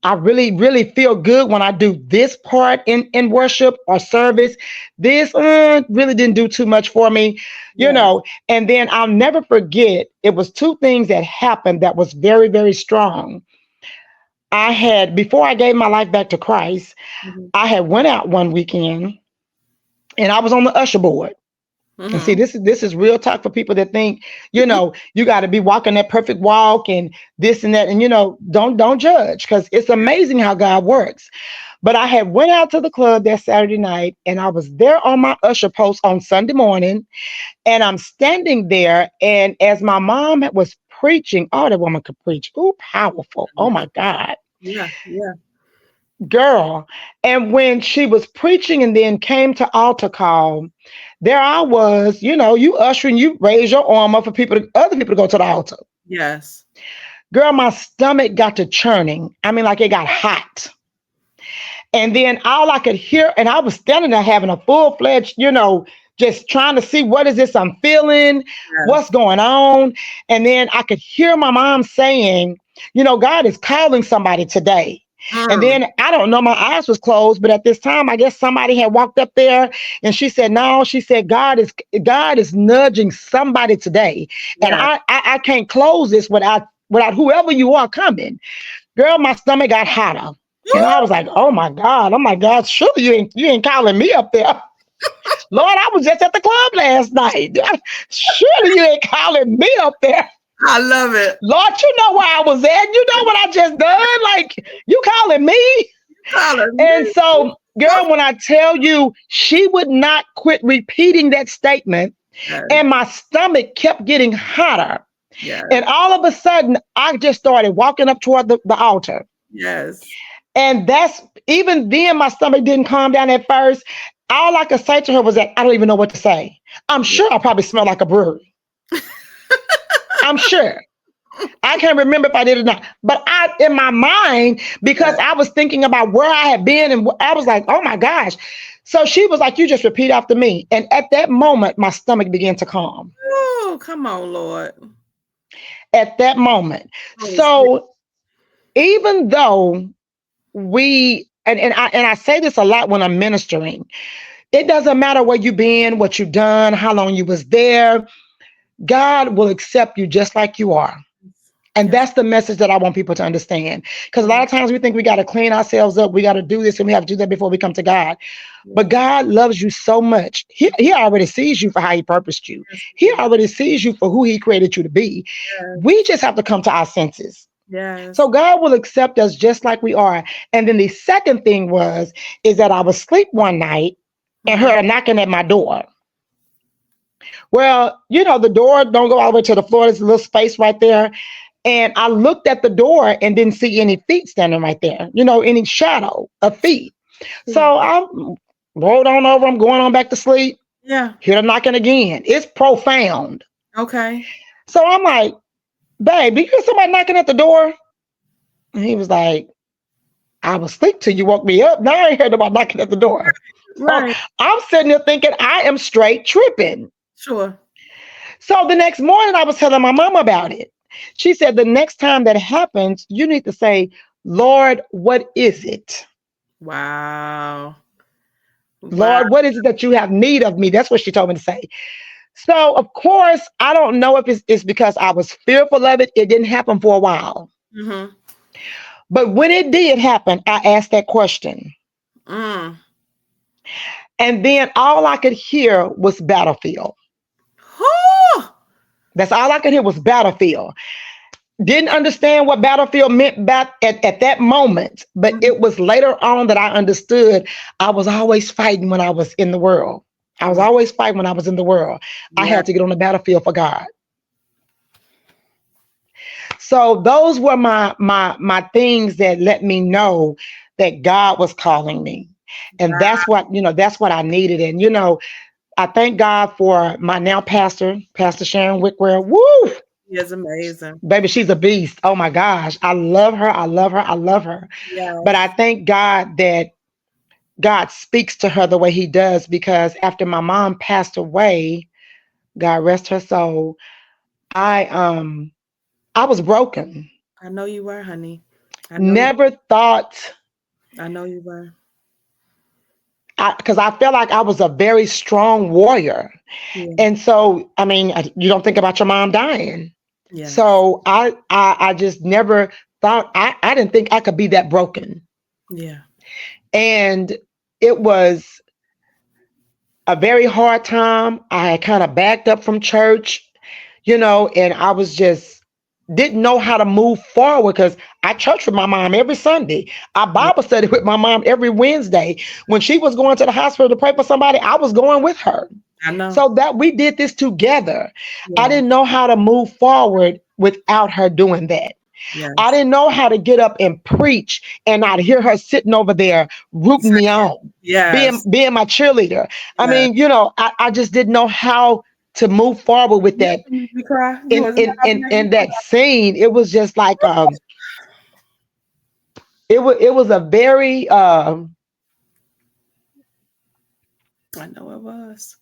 B: I really, really feel good when I do this part in worship or service. This really didn't do too much for me,
A: Yes.
B: And then I'll never forget, it was two things that happened that was very, very strong. I had, before I gave my life back to Christ,
A: Mhm.
B: I had went out one weekend and I was on the usher board. And see,
A: Mhm.
B: this is real talk for people that think, you got to be walking that perfect walk and this and that. And don't judge, because it's amazing how God works. But I had went out to the club that Saturday night and I was there on my usher post on Sunday morning. And I'm standing there. And as my mom was preaching, oh, that woman could preach. Oh, powerful. Oh
A: Yeah.
B: my God.
A: Yeah. Yeah.
B: Girl. And when she was preaching and then came to altar call, there I was, you ushering, you raise your arm up for other people to go to the altar.
A: Yes.
B: Girl, my stomach got to churning. I mean, like it got hot. And then all I could hear, and I was standing there having a full-fledged, just trying to see what is this I'm feeling,
A: Yes.
B: what's going on. And then I could hear my mom saying, God is calling somebody today. And
A: Mm.
B: then I don't know, my eyes was closed, but at this time, I guess somebody had walked up there and she said, no, she said, God is nudging somebody today. And
A: Yes.
B: I can't close this without whoever you are coming. Girl, my stomach got hotter. And I was like, oh my God. Oh my God, surely you ain't calling me up there. Lord, I was just at the club last night. Surely you ain't calling me up there.
A: I love it.
B: Lord, you know where I was at. You know what I just done. Like, you calling me?
A: Calling
B: And
A: me.
B: so, girl, when I tell you, she would not quit repeating that statement,
A: Yes.
B: and my stomach kept getting hotter.
A: Yes.
B: And all of a sudden, I just started walking up toward the altar.
A: Yes.
B: And that's, even then, my stomach didn't calm down at first. All I could say to her was that I don't even know what to say. I'm
A: Yeah.
B: sure I probably smell like a brewery. I'm sure. I can't remember if I did or not. But in my mind, because
A: Yes.
B: I was thinking about where I had been, and I was like, oh my gosh. So she was like, you just repeat after me. And at that moment, my stomach began to calm.
A: Oh, come on, Lord.
B: At that moment.
A: Holy Spirit.
B: So even though and I say this a lot when I'm ministering, it doesn't matter where you've been, what you've done, how long you was there. God will accept you just like you are. And
A: Yes.
B: that's the message that I want people to understand. Because a lot
A: Yes.
B: of times we think we got to clean ourselves up. We got to do this and we have to do that before we come to God. But
A: Yes.
B: God loves you so much. He already sees you for how he purposed you.
A: Yes.
B: He already sees you for who he created you to be. We just have to come to our senses. So
A: Yes.
B: God will accept us just like we are. And then the second thing is that I was asleep one night and
A: Uh-huh.
B: heard a knocking at my door. Well, the door don't go all the way to the floor. There's a little space right there. And I looked at the door and didn't see any feet standing right there, any shadow of feet. So
A: Sure.
B: I rolled on over. I'm going on back to sleep.
A: Yeah.
B: Hear the knocking again. It's profound.
A: Okay.
B: So I'm like, babe, do you hear somebody knocking at the door? And he was like, I was asleep till you woke me up. Now I ain't heard about knocking at the door. So
A: Right.
B: I'm sitting there thinking I am straight tripping.
A: Sure.
B: So the next morning I was telling my mom about it. She said, the next time that happens, you need to say, Lord, what is it?
A: Wow. Wow.
B: Lord, what is it that you have need of me? That's what she told me to say. So, of course, I don't know if it's because I was fearful of it. It didn't happen for a while.
A: Mm-hmm.
B: But when it did happen, I asked that question.
A: Mm.
B: And then all I could hear was battlefield.
A: Whew.
B: That's all I could hear was battlefield. Didn't understand what battlefield meant back at that moment, but
A: Mhm.
B: it was later on that I understood I was always fighting when I was in the world. I was
A: Wow.
B: always fighting when I was in the world. I
A: Yeah.
B: had to get on the battlefield for God. So those were my things that let me know that God was calling me. And
A: Wow.
B: that's what I needed. And I thank God for my now pastor, Pastor Sharon Wickware. Woo!
A: He is amazing.
B: Baby, she's a beast. Oh my gosh. I love her. I love her. I love her. But I
A: Yes,
B: thank God that God speaks to her the way he does, because after my mom passed away, God rest her soul, I I was broken.
A: I know you were, honey. I know you.
B: Never thought,
A: I know you were.
B: because I felt like I was a very strong warrior.
A: Yeah.
B: And so, I mean, you don't think about your mom dying.
A: Yes.
B: So I just never thought, I didn't think I could be that broken.
A: Yeah.
B: And it was a very hard time. I had kind of backed up from church, and I was just didn't know how to move forward, because I church with my mom every Sunday. I
A: Yeah.
B: Bible study with my mom every Wednesday. When she was going to the hospital to pray for somebody, I was going with her.
A: I know.
B: So that we did this together. I
A: Yes.
B: didn't know how to move forward without her doing that. I
A: Yes.
B: didn't know how to get up and preach and not hear her sitting over there rooting me
A: Same.
B: on, being
A: Yes.
B: being my cheerleader. I
A: Yes.
B: mean, I just didn't know how to move forward with
A: You
B: that.
A: made me cry. You
B: In
A: wasn't
B: in
A: happy
B: in,
A: making me
B: in that scene, it was just like it was a very
A: cry. I know it was.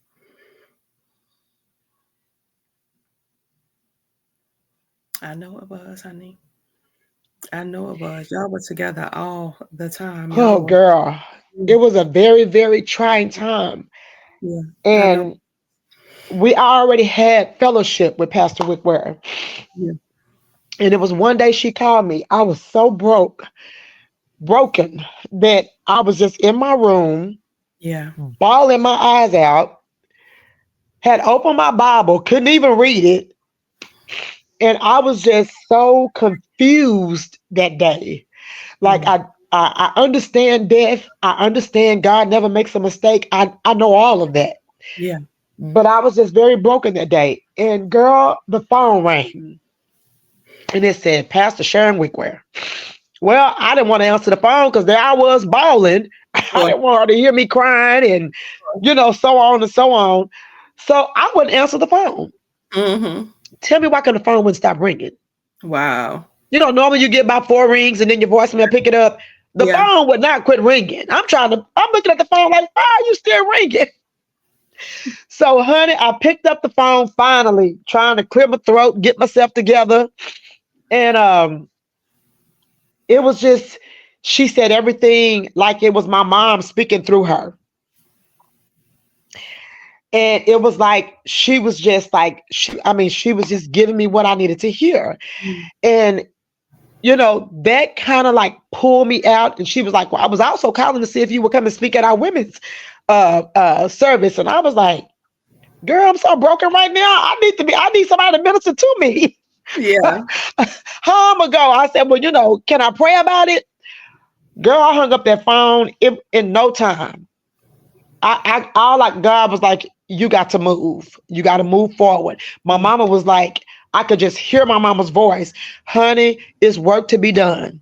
A: I know it was, honey. I know it was. Y'all were together all the time.
B: oh
A: Y'all were.
B: girl,
A: Yeah.
B: it was a very, very trying time.
A: Yeah. I know.
B: And we already had fellowship with Pastor Wickware.
A: Yeah.
B: And it was one day she called me. I was so broken, that I was just in my room,
A: Yeah.
B: bawling my eyes out, had opened my Bible, couldn't even read it. And I was just so confused that day. Like
A: Mm.
B: I understand death. I understand God never makes a mistake. I know all of that.
A: Yeah.
B: But I was just very broken that day. And girl, the phone rang and it said, Pastor Sharon Wickware. Well, I didn't want to answer the phone because there I was bawling. I
A: Sure.
B: didn't want her to hear me crying and, so on and so on. So I wouldn't answer the phone.
A: Mm-hmm.
B: Tell me why can the phone wouldn't stop ringing?
A: Wow.
B: Normally you get about 4 rings and then your voicemail pick it up. The
A: Yeah.
B: phone would not quit ringing. I'm looking at the phone like, why are you still ringing? So, honey, I picked up the phone finally, trying to clear my throat, get myself together. And it was just, she said everything like it was my mom speaking through her. And it was like she was just like, she was just giving me what I needed to hear.
A: Mm.
B: And that kind of like pulled me out. And she was like, well, I was also calling to see if you would come and speak at our women's service. And I was like, girl, I'm so broken right now. I need somebody to minister to me.
A: Yeah.
B: How I'm gonna go? I said, well, can I pray about it? Girl, I hung up that phone in no time. All like God was like, you got to move. You got to move forward. My
A: Mm.
B: mama was like, I could just hear my mama's voice. Honey, it's work to be done.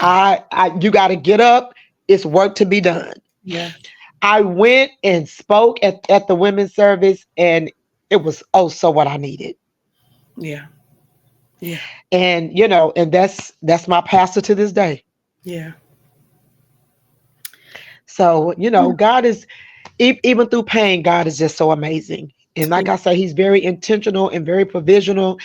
A: Yeah.
B: You got to get up. It's work to be done.
A: Yeah.
B: I went and spoke at the women's service, and it was oh so what I needed.
A: Yeah. Yeah.
B: And and that's my pastor to this day.
A: Yeah.
B: So
A: Yeah.
B: God is even through pain, God is just so amazing. And like I say, he's very intentional and very provisional,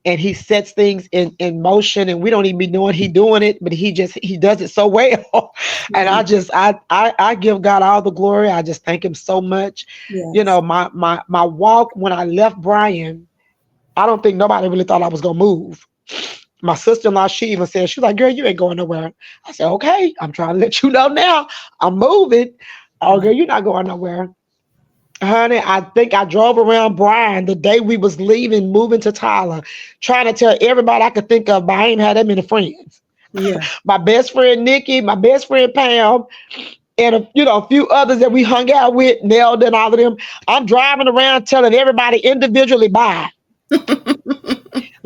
B: and he sets things in motion, and we don't even be knowing he doing it, but he does it so well. And
A: Mhm.
B: I give God all the glory. I just thank him so much.
A: Yes.
B: My walk when I left Brian, I don't think nobody really thought I was gonna move. My sister-in-law, she even said, she was like, girl, you ain't going nowhere. I said, okay, I'm trying to let you know now. I'm moving. Oh,
A: Right.
B: girl, you're not going nowhere. Honey, I think I drove around Brian the day we was leaving, moving to Tyler, trying to tell everybody I could think of, but I ain't had that many friends.
A: Yeah.
B: My best friend Nikki, my best friend Pam, and a few others that we hung out with, Neld and all of them. I'm driving around telling everybody individually bye.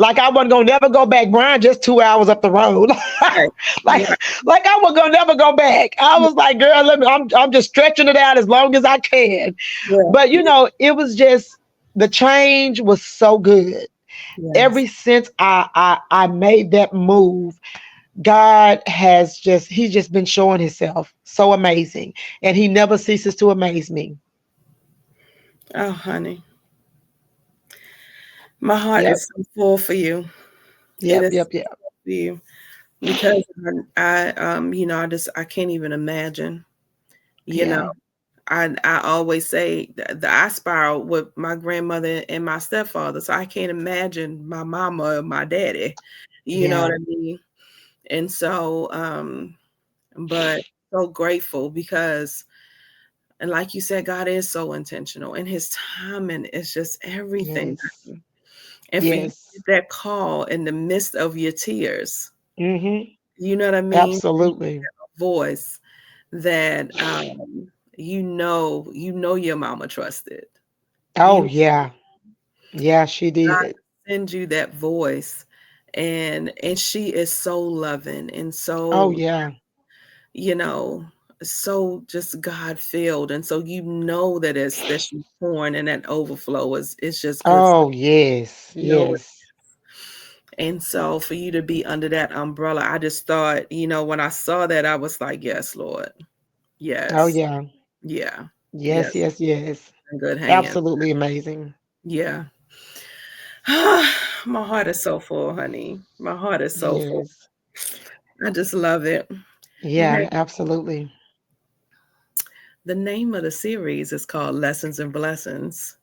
B: Like I wasn't gonna never go back. Brian just 2 hours up the road.
A: Right.
B: like
A: Right.
B: like I was gonna never go back. I was like, girl, I'm just stretching it out as long as I can.
A: Yeah.
B: But it was just the change was so good.
A: Yes.
B: Ever since I made that move, God has he's just been showing himself so amazing. And he never ceases to amaze me.
A: Oh, honey, my heart
B: Yep.
A: is so full for you. It
B: Yep.
A: is
B: Yep.
A: so
B: Yep.
A: full for you because I can't even imagine. You know,
B: Yeah.
A: I always say the I spiral with my grandmother and my stepfather, so I can't imagine my mama or my daddy. You know what
B: Yeah.
A: I mean? And so, but so grateful because, and like you said, God is so intentional, and His timing is just everything.
B: Yes.
A: And for you to
B: Yes.
A: get that call in the midst of your tears,
B: Mm-hmm.
A: you know what I mean?
B: Absolutely.
A: Voice that you know your mama trusted.
B: Oh
A: You
B: yeah. Yeah, she
A: God
B: did.
A: send you that voice, and she is so loving and
B: Oh
A: so,
B: yeah.
A: you know, so just God filled, and so you know that that she's pouring and that overflow is just good stuff.
B: Oh yes.
A: You know it.
B: Yes.
A: And so for you to be under that umbrella, I just thought, when I saw that, I was like, yes, Lord.
B: Oh
A: Yes.
B: yeah.
A: Yeah.
B: Yes,
A: Yes.
B: yes, yes.
A: In good hands.
B: Absolutely amazing.
A: Yeah. My heart is so full, honey. My heart is so full.
B: Yes.
A: I just love it. Now,
B: Yeah, absolutely.
A: the name of the series is called Lessons and Blessings.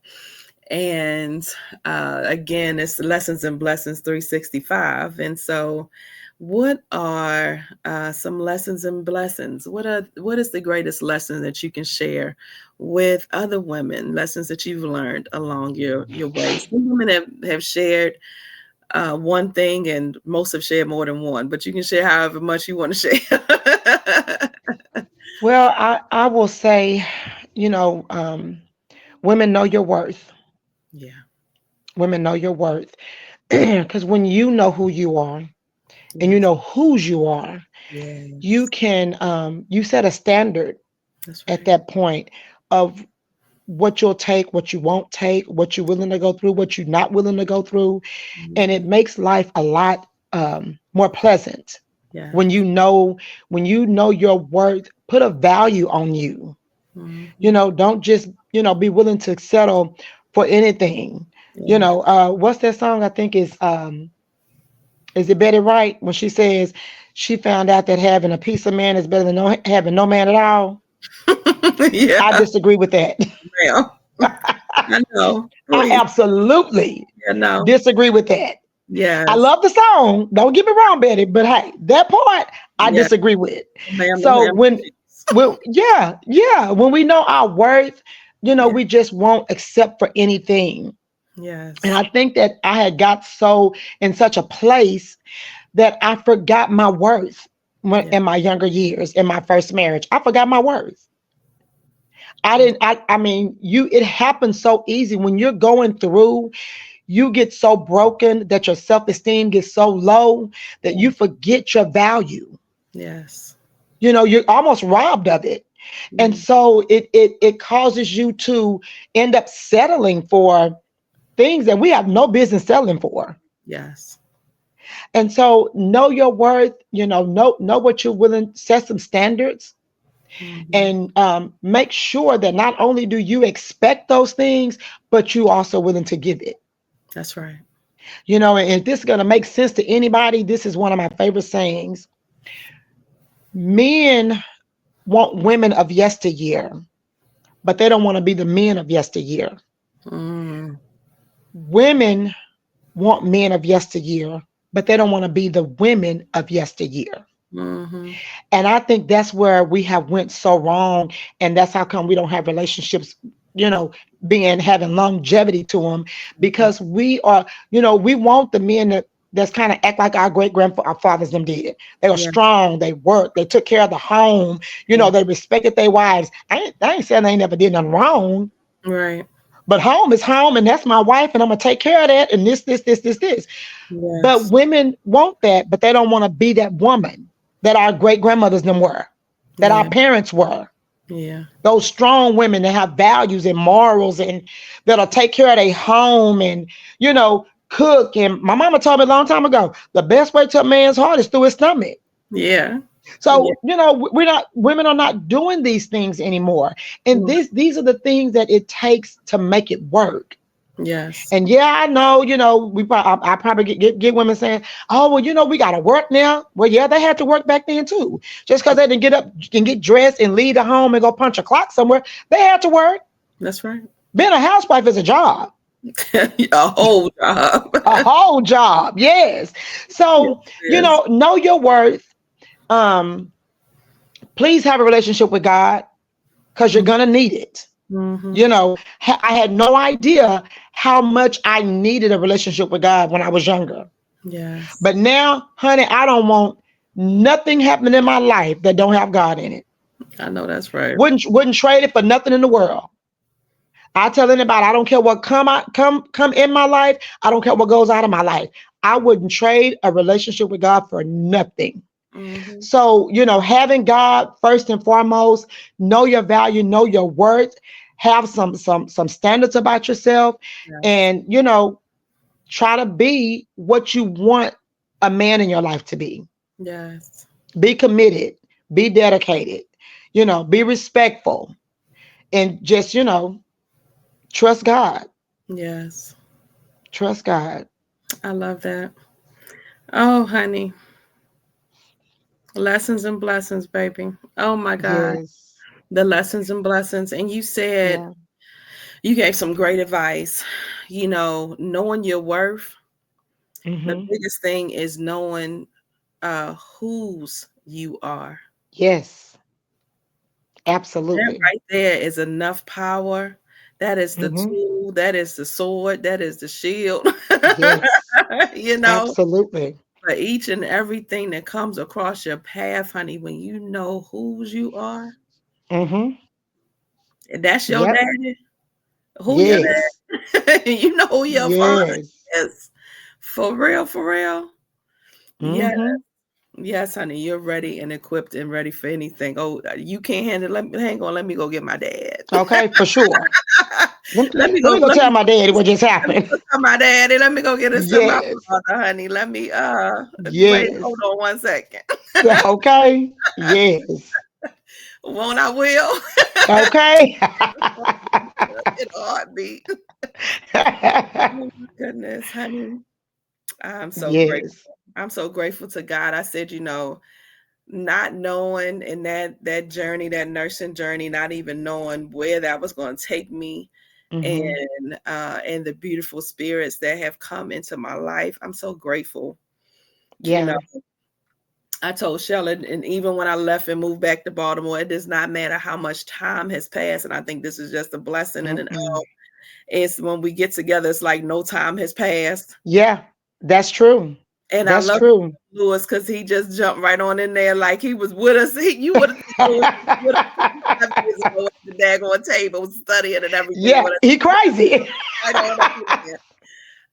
A: And again, it's Lessons and Blessings 365. And so, what are some lessons and blessings? What is the greatest lesson that you can share with other women? Lessons that you've learned along your way. Some women have shared one thing, and most have shared more than one. But you can share however much you want to share.
B: Well, I will say, women know your worth.
A: Yeah.
B: Women know your worth. Because when you know who you are and you
A: Yes.
B: know whose you are, you
A: Yes.
B: can you set a standard
A: That's
B: at
A: right.
B: that point of what you'll take, what you won't take, what you're willing to go through, what you're not willing to go through. And it
A: Mhm.
B: makes life a lot more pleasant when
A: Yes.
B: you know your worth. Put a value on you.
A: Mhm.
B: Don't just be willing to settle for anything.
A: Yeah.
B: What's that song? I think is it Betty Wright when she says she found out that having a piece of man is better than having no man at all? I
A: Yeah.
B: disagree with that.
A: Ma'am. I know.
B: I
A: Please.
B: absolutely
A: Yeah, no.
B: disagree with that. I
A: Yes.
B: love the song. Don't get me wrong, Betty, but hey, that part I
A: Yeah.
B: disagree with.
A: No, ma'am. No,
B: So
A: ma'am.
B: yeah, when we know our worth,
A: Yeah.
B: we just won't accept for anything. And
A: Yes.
B: I think that I had got so in such a place that I forgot my worth
A: Yeah.
B: in my younger years, in my first marriage. I forgot my worth. I
A: Yeah.
B: didn't, I mean, it happens so easy when you're going through, you get so broken that your self-esteem gets so low that
A: Yeah.
B: you forget your value.
A: Yes.
B: You're almost robbed of it. And
A: Mm.
B: so it causes you to end up settling for things that we have no business settling for.
A: Yes.
B: And so know your worth, know what you're willing, set some standards,
A: Mhm.
B: and make sure that not only do you expect those things, but you also willing to give it.
A: That's right.
B: And if this is going to make sense to anybody, this is one of my favorite sayings. Men want women of yesteryear, but they don't want to be the men of yesteryear.
A: Mm.
B: Women want men of yesteryear, but they don't want to be the women of yesteryear.
A: Mhm.
B: And I think that's where we have went so wrong, and that's how come we don't have relationships, you know being having longevity to them,
A: Mhm.
B: because we want the men that's kind of act like our great grandfathers them did. They were
A: Yeah.
B: strong, they worked, they took care of the home,
A: Yeah.
B: they respected their wives. I ain't saying they never did nothing wrong,
A: Right.
B: But home is home, and that's my wife, and I'm gonna take care of that, and this. But
A: Yes.
B: women want that, but they don't want to be that woman that our great grandmothers them were, that our
A: Yeah.
B: parents were.
A: Yeah.
B: Those strong women that have values and morals and that'll take care of their home and, cook. And my mama told me a long time ago, the best way to a man's heart is through his stomach.
A: Yeah. Yeah.
B: So, women are not doing these things anymore. And
A: Mm.
B: these are the things that it takes to make it work.
A: Yes.
B: And yeah, I know, I probably get women saying, oh, well, we got to work now. Well, yeah, they had to work back then too. Just because they didn't get up and get dressed and leave the home and go punch a clock somewhere, they had to work.
A: That's right.
B: Being a housewife is a job,
A: A whole job.
B: a whole job. Yes.
A: Yes,
B: So,
A: it is.
B: know your worth. Um, please have a relationship with God because you're going to need it.
A: Mm-hmm.
B: I had no idea how much I needed a relationship with God when I was younger.
A: Yes.
B: But now, honey, I don't want nothing happening in my life that don't have God in it.
A: I know that's right.
B: Wouldn't trade it for nothing in the world. I tell anybody, I don't care what come in my life. I don't care what goes out of my life. I wouldn't trade a relationship with God for nothing.
A: Mm-hmm.
B: So, having God first and foremost, know your value, know your worth, have some standards about yourself,
A: Yes.
B: and try to be what you want a man in your life to be.
A: Yes.
B: Be committed, be dedicated, be respectful, and just, trust God.
A: Yes.
B: Trust God.
A: I love that. Oh, honey. Lessons and blessings, baby. Oh my God.
B: Yes.
A: The lessons and blessings. And you said
B: Yeah.
A: you gave some great advice. Knowing your worth. The
B: Hmm.
A: biggest thing is knowing whose you are.
B: Yes.
A: That
B: Absolutely.
A: right there is enough power. That is the
B: Hmm.
A: tool. That is the sword. That is the shield.
B: Yes.
A: you know,
B: Absolutely.
A: for each and everything that comes across your path, honey, when you know whose you are,
B: Hmm.
A: that's your
B: Yep.
A: daddy. Who your
B: Yes.
A: dad? You know who your father
B: Yes.
A: is. For real, for real. Yeah.
B: Hmm.
A: Yes, honey, you're ready and equipped and ready for anything. Oh, you can't handle it. Hang on. Let me go get my dad.
B: Okay, for sure. Let,
A: let me
B: let
A: go.
B: me go
A: Let
B: tell
A: me
B: my daddy what just
A: let me
B: happened.
A: go tell my daddy. Let me go get this to my
B: Yes.
A: father, honey. Let me wait.
B: Yes.
A: Hold on 1 second.
B: Okay. Yes.
A: Won't I will?
B: Okay.
A: In a heartbeat. Oh my goodness, honey. I'm so grateful.
B: Yes.
A: I'm so grateful to God. I said, not knowing in that journey, that nursing journey, not even knowing where that was going to take me,
B: Hmm.
A: and the beautiful spirits that have come into my life. I'm so grateful. You know,
B: Yeah.
A: I told Shella, and even when I left and moved back to Baltimore, it does not matter how much time has passed. And I think this is just a blessing and an
B: Mm-mm.
A: it's when we get together, it's like no time has passed.
B: Yeah. That's true.
A: And I
B: That's
A: love
B: true.
A: Lewis because he just jumped right on in there like he was with us. You would have thought Lewis was with us 5 years ago at the daggone table studying and everything
B: Yeah.
A: with us.
B: He crazy.
A: Right on up in there.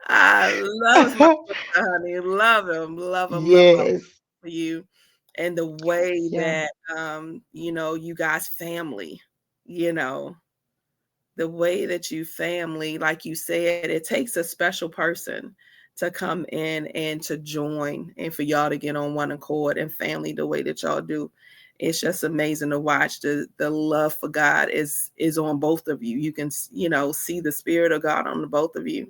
A: I love my brother, honey. Love him, love him
B: Yes.
A: for you. And the way
B: Yeah.
A: that you guys family, you know, the way that you family, like you said, it takes a special person to come in and to join and for y'all to get on one accord and family the way that y'all do. It's just amazing to watch. The love for God is on both of you. You can see the spirit of God on the both of you.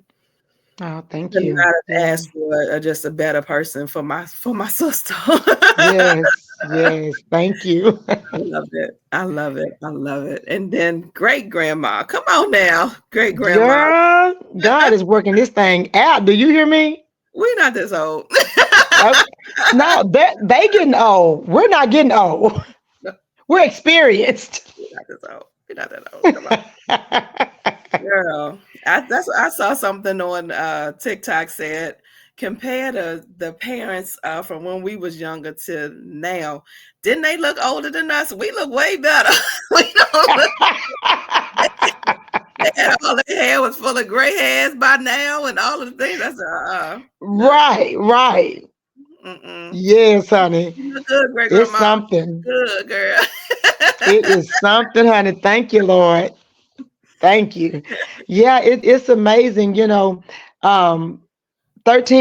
B: Oh, thank
A: Could
B: you.
A: not have
B: Yeah.
A: asked for just a better person for my sister.
B: Yes. Yes. Thank you.
A: I love it. I love it. I love it. And then great grandma. Come on now. Great grandma.
B: Girl, God is working this thing out. Do you hear me?
A: We're not this old.
B: Okay. No, they getting old. We're not getting old.
A: No,
B: We're experienced.
A: we're not this old. We're not that old. Come on. Girl. I saw something on TikTok said compare the parents from when we was younger to now. Didn't they look older than us? We look way better. We don't look And all their hair was full of gray hairs by now and all of the things. That's no,
B: Right, right.
A: mm-mm.
B: Yes, honey.
A: You look good, great
B: It's
A: grandma.
B: something.
A: Good girl.
B: It is something, honey. Thank you, Lord. Thank you. Yeah, it's amazing, 13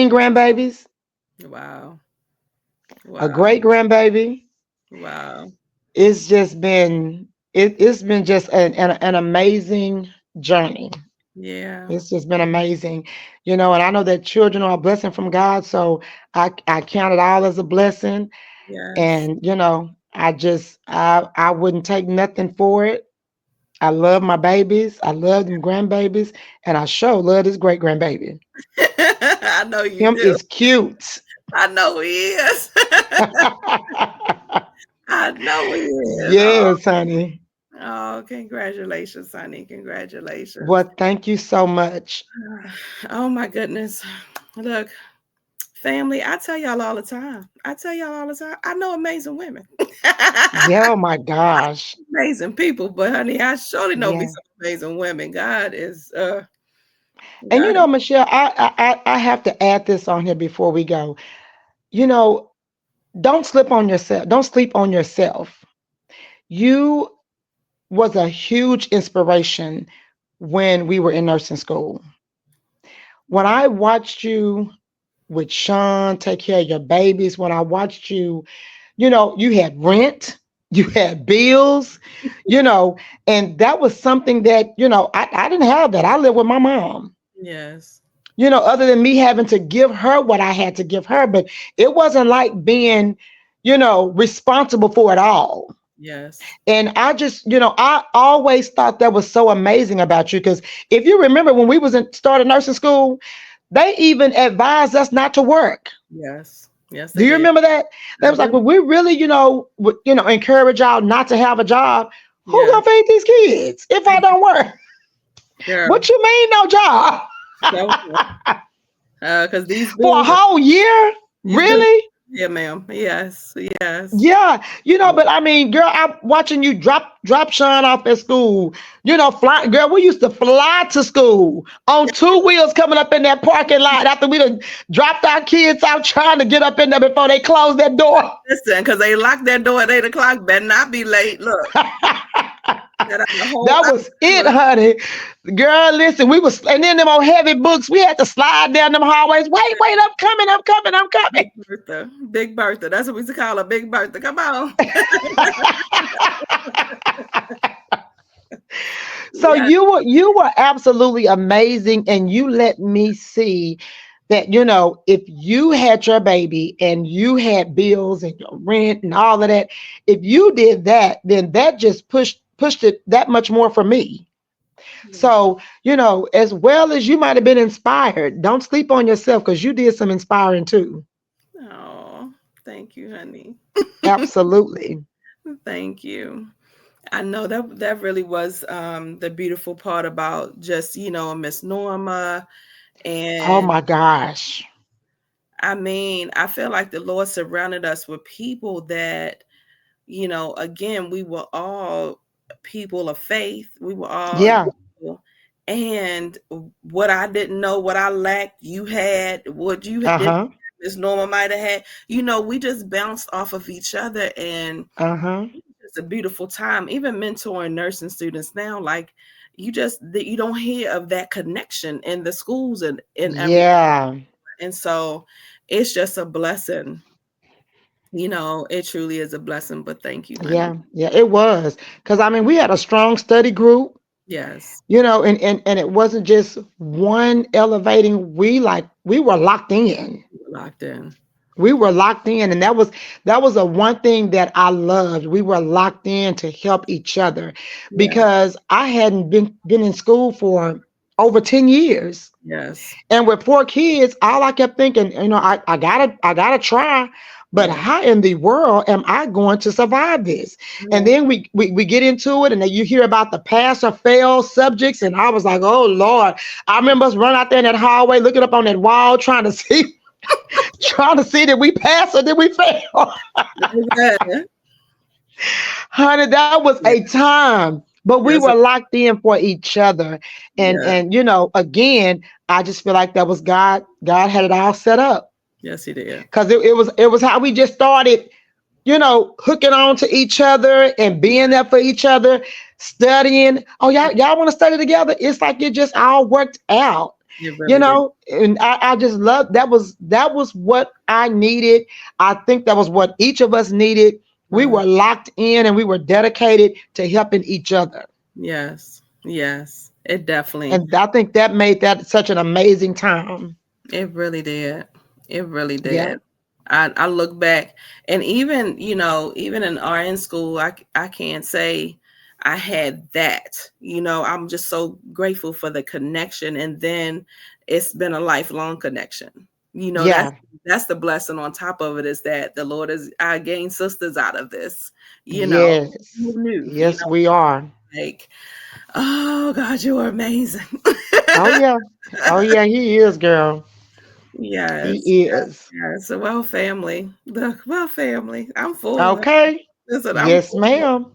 B: grandbabies,
A: Wow.
B: a
A: Wow.
B: great grandbaby.
A: Wow.
B: It's been just an amazing journey.
A: Yeah.
B: It's just been amazing, and I know that children are a blessing from God, so I count it all as a blessing,
A: Yes.
B: and I wouldn't take nothing for it. I love my babies, I love them grandbabies, and I sure love this great grandbaby.
A: I know you
B: Him
A: do.
B: is cute.
A: I know he is. I know he is.
B: Yes, honey.
A: Oh, congratulations, honey. Congratulations.
B: Well, thank you so much.
A: Oh my goodness. Look, family, I tell y'all all the time. I tell y'all all the time. I know amazing women.
B: Yeah, oh my gosh.
A: Amazing people, but honey, I surely know me
B: Yeah.
A: some amazing women.
B: And
A: God
B: Michelle, I have to add this on here before we go. You know, don't slip on yourself. Don't sleep on yourself. You was a huge inspiration when we were in nursing school. When I watched you with Sean take care of your babies, when I watched you, you had rent, you had bills, you know, and that was something that, I didn't have that. I lived with my mom.
A: yes.
B: Other than me having to give her what I had to give her, but it wasn't like being, responsible for it all.
A: Yes.
B: And I just, I always thought that was so amazing about you because if you remember when we was in started nursing school, they even advised us not to work.
A: Yes. Yes,
B: Do
A: they
B: you
A: did.
B: remember that? They
A: I
B: was like,
A: do.
B: well, we really, encourage y'all not to have a job. Who
A: Yeah.
B: gonna feed these kids if I don't work?
A: Girl.
B: What you mean no job
A: So, because these
B: for a
A: bills,
B: whole year?
A: these bills,
B: Really?
A: yeah, ma'am. Yes. Yes.
B: Yeah, but I mean, girl, I'm watching you drop Sean off at school. Fly, girl. We used to fly to school on two wheels, coming up in that parking lot after we done dropped our kids out, trying to get up in there before they closed that door.
A: Listen, because they lock their door at 8 o'clock. Better not be late. Look, that out the whole
B: That was it, honey. Girl, listen, we was, and then them old heavy books, we had to slide down them hallways. Wait, wait, I'm coming, I'm coming, I'm coming.
A: Big Bertha. Big Bertha. That's what we used to call her, Big Bertha. Come on.
B: So
A: Yes.
B: you were absolutely amazing, and you let me see that if you had your baby and you had bills and your rent and all of that, if you did that, then that just pushed it that much more for me.
A: Yes.
B: So, as well as you might have been inspired, don't sleep on yourself because you did some inspiring too.
A: Oh, thank you, honey.
B: Absolutely.
A: Thank you. I know that really was the beautiful part about just, Miss Norma.
B: Oh
A: And
B: my gosh.
A: I mean, I feel like the Lord surrounded us with people that, again, we were all people of faith. We were all,
B: Yeah.
A: and what I didn't know, what I lacked, you had, what you did,
B: Uh-huh.
A: Miss Norma might have had. We just bounced off of each other, and
B: Uh-huh.
A: it's a beautiful time. Even mentoring nursing students now, like you don't hear of that connection in the schools and everything.
B: Yeah.
A: And so it's just a blessing. It truly is a blessing. But thank you, honey.
B: Yeah. Yeah. It was. Because I mean, we had a strong study group,
A: Yes,
B: and it wasn't just one elevating. We were locked in.
A: locked in.
B: We were locked in, and that was a one thing that I loved. We were locked in to help each other
A: Yes,
B: because I hadn't been in school for over 10 years.
A: yes,
B: And with four kids, all I kept thinking, I gotta try, but
A: yeah,
B: how in the world am I going to survive this? And
A: yeah.
B: then we get into it, and then you hear about the pass or fail subjects, and I was like, oh Lord. I remember us running out there in that hallway, looking up on that wall, trying to see that we pass or did we fail.
A: Yeah,
B: Honey, that was
A: yeah,
B: a time. but we
A: Yes,
B: were locked in for each other.
A: yeah,
B: And again, I just feel like that was God. God had it all set up,
A: yes, he did.
B: because it was how we just started, hooking on to each other and being there for each other, studying. Oh, y'all want to study together? It's like it just all worked out,
A: It really did.
B: and I just love that was what I needed. I think that was what each of us needed. We
A: Mm,
B: were locked in and we were dedicated to helping each other.
A: yes, yes, it definitely,
B: And I think that made that such an amazing time.
A: it really did. It really
B: Yeah.
A: did. I look back, and even even in RN school, I can't say I had that. I'm just so grateful for the connection, and then it's been a lifelong connection. That's
B: Yeah.
A: the blessing on top of it, is that the Lord is I gained sisters out of this. You know,
B: Yes.
A: who knew?
B: Yes, we are.
A: Like, oh God, you are amazing.
B: Oh yeah. Oh yeah, he is, girl.
A: Yes,
B: He is.
A: yes. Well, family. Look, well, family. I'm full.
B: Okay.
A: Listen, I'm
B: Yes,
A: full.
B: ma'am.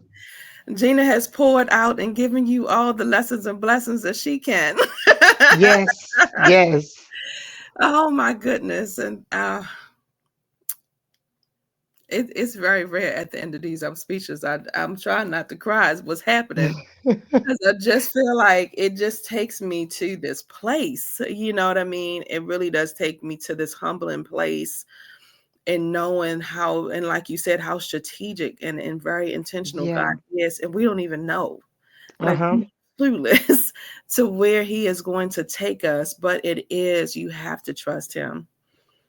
A: Gina has poured out and given you all the lessons and blessings that she can.
B: Yes. Yes.
A: Oh my goodness. And it's very rare at the end of these. I'm speechless. I'm trying not to cry is what's happening. Because I just feel like it just takes me to this place. You know what I mean? It really does take me to this humbling place, and knowing how, and like you said, how strategic and very intentional God
B: Yeah.
A: is, and we don't even know, like,
B: Uh-huh.
A: we're clueless to where he is going to take us. But it is, you have to trust him.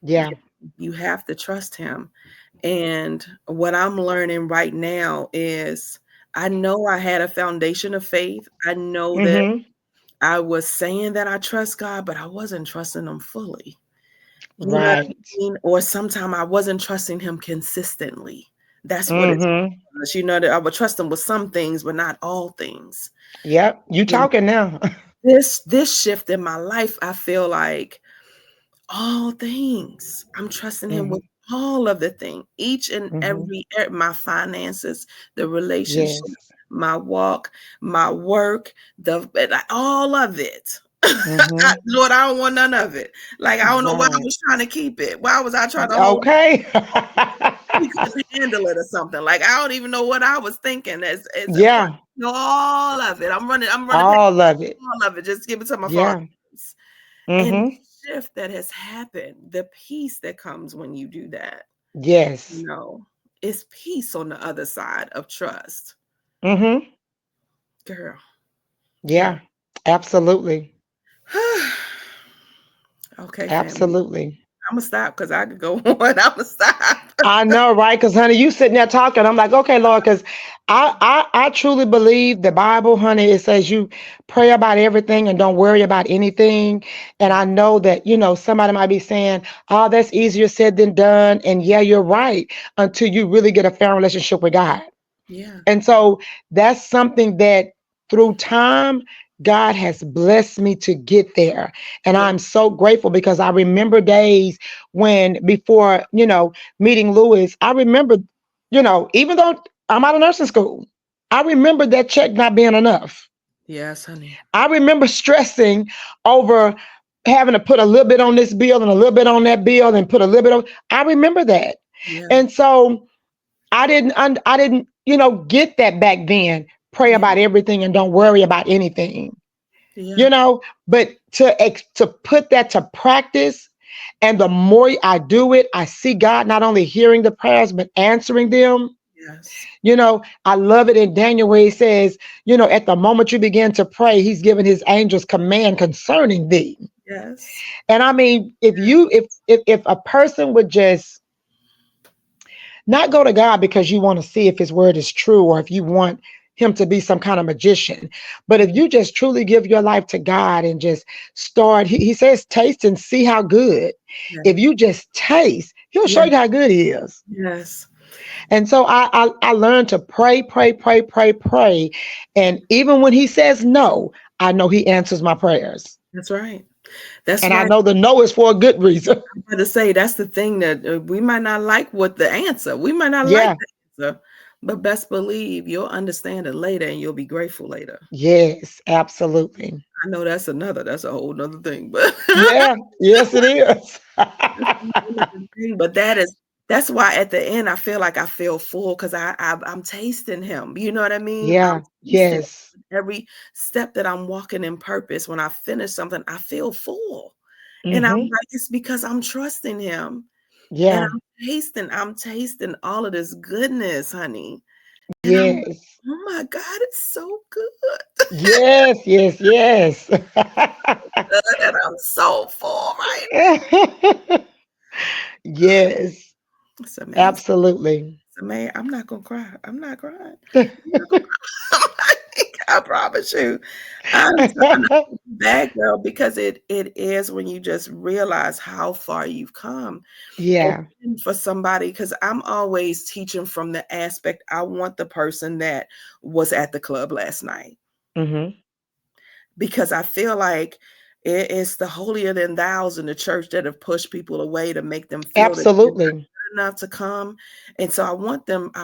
B: Yeah.
A: You have to trust him. And what I'm learning right now is, I know I had a foundation of faith. I know that
B: Mm-hmm.
A: I was saying that I trust God, but I wasn't trusting him fully. You know what I
B: Right.
A: mean? Or sometimes I wasn't trusting him consistently. That's what it
B: Mm-hmm.
A: was. That I would trust him with some things, but not all things.
B: Yep. You
A: And
B: talking now.
A: this shift in my life, I feel like all things. I'm trusting him
B: Mm-hmm.
A: with all of the thing, each and
B: Mm-hmm.
A: every my finances, the relationship,
B: Yes.
A: my walk, my work, all of it.
B: Mm-hmm.
A: Lord, I don't want none of it. Like, I don't know why I
B: Right.
A: was trying to keep it. Why was I trying to hold?
B: Okay.
A: He couldn't handle it or something. Like, I don't even know what I was thinking. As
B: Yeah.
A: all of it. I'm running past
B: All of it.
A: all of it. Just give it to my father.
B: Yeah.
A: And
B: Mm-hmm.
A: the shift that has happened, the peace that comes when you do that,
B: Yes.
A: it's peace on the other side of trust.
B: Mm-hmm.
A: Girl, girl.
B: Yeah. Absolutely.
A: Okay, family.
B: Absolutely.
A: I'm gonna stop because I could go on. I'm gonna stop.
B: I know, right? Because, honey, you sitting there talking. I'm like, okay, Lord, because I truly believe the Bible, honey. It says you pray about everything and don't worry about anything. And I know that, somebody might be saying, oh, that's easier said than done. And yeah, you're right, until you really get a fair relationship with God.
A: Yeah,
B: And so that's something that through time, God has blessed me to get there. And
A: yeah,
B: I'm so grateful, because I remember days when, before, meeting Lewis, I remember, even though I'm out of nursing school, I remember that check not being enough.
A: yes, honey.
B: I remember stressing over having to put a little bit on this bill and a little bit on that bill and put a little bit on. I remember that.
A: Yeah,
B: And so I didn't, get that back then. Pray
A: yeah,
B: about everything and don't worry about anything.
A: yeah,
B: You know, but to put that to practice, and the more I do it, I see God not only hearing the prayers but answering them.
A: yes,
B: I love it in Daniel where he says, at the moment you begin to pray, he's given his angels command concerning thee.
A: yes,
B: And I mean, if a person would just not go to God because you want to see if his word is true, or if you want him to be some kind of magician. But if
A: yeah,
B: you just truly give your life to God and just start, he says, taste and see how good.
A: yeah,
B: If you just taste, he'll show
A: yeah,
B: you how good he is.
A: yes.
B: And so I learned to pray, pray, pray, pray, pray. And even when he says no, I know he answers my prayers.
A: That's right. That's
B: And I
A: right.
B: know the no is for a good reason.
A: I'm about to say, that's the thing, that we might not like what the answer. We might not like
B: Yeah.
A: the answer, But best believe you'll understand it later and you'll be grateful later.
B: Yes, absolutely.
A: I know that's a whole nother thing, but
B: Yeah, yes, it is.
A: that's a whole nother thing. But that's why at the end I feel like I feel full because I'm tasting him. You know what I mean? I'm
B: Yeah,
A: tasting
B: yes.
A: every step that I'm walking in purpose. When I finish something, I feel full. And I'm
B: Hmm.
A: like, it's because I'm trusting him. And
B: Yeah,
A: I'm tasting all of this goodness, honey. And I'm like,
B: yes.
A: oh my God, it's so good.
B: Yes, yes, yes.
A: Good, and I'm so full right
B: Yes,
A: now. It's amazing.
B: absolutely.
A: It's amazing. I'm not gonna cry. I'm not crying. I'm not gonna cry. I promise you. I'm trying not to be bad girl because it is when you just realize how far you've come. And
B: Yeah.
A: then for somebody, because I'm always teaching from the aspect I want the person that was at the club last night.
B: Hmm.
A: Because I feel like it's the holier than thous in the church that have pushed people away to make them feel that they're not
B: Absolutely.
A: good enough to come. And so I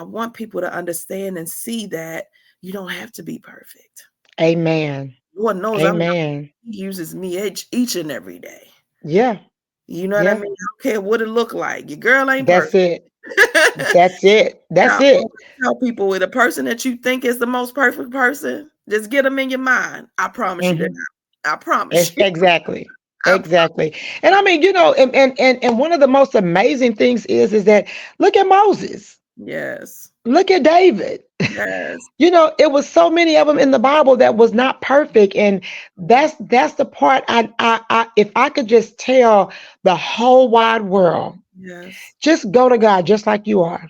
A: want people to understand and see that you don't have to be perfect.
B: Amen.
A: Lord knows I'm not.
B: Amen.
A: He uses me each and every day.
B: Yeah.
A: You know what I
B: Yeah.
A: mean? I don't care what it look like. Your girl ain't
B: That's
A: perfect.
B: it. That's it.
A: And I
B: That's it.
A: always tell people with a person that you think is the most perfect person, just get them in your mind. I promise you that.
B: Hmm.
A: I promise you.
B: Exactly.
A: I
B: Exactly. And I mean, and one of the most amazing things is that look at Moses.
A: yes.
B: Look at David.
A: Yes.
B: It was so many of them in the Bible that was not perfect, and
A: Mhm.
B: that's the part if I could just tell the whole wide world,
A: Yes.
B: just go to God just like you are.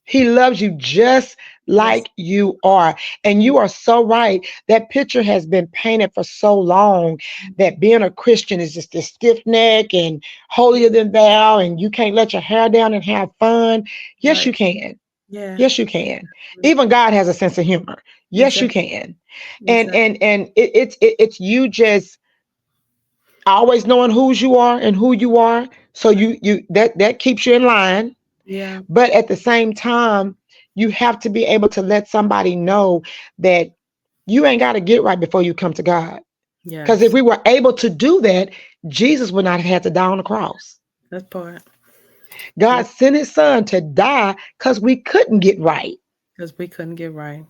B: He loves you just
A: Yes.
B: like you are. And
A: Mhm.
B: you are so right. That picture has been painted for so long that being a Christian is just this stiff neck and holier than thou, and you can't let your hair down and have fun. Yes,
A: Right.
B: you can.
A: Yeah.
B: Yes, you can. Even God has a sense of humor. Yes, you
A: Exactly.
B: can. And
A: Exactly.
B: it's you just always knowing whose you are and who you are. So that keeps you in line.
A: Yeah.
B: But at the same time, you have to be able to let somebody know that you ain't got to get right before you come to God. Because if
A: Yes.
B: we were able to do that, Jesus would not have had to die on the cross.
A: That part.
B: God
A: That
B: sent his son to die because we couldn't get right.
A: because we couldn't get right.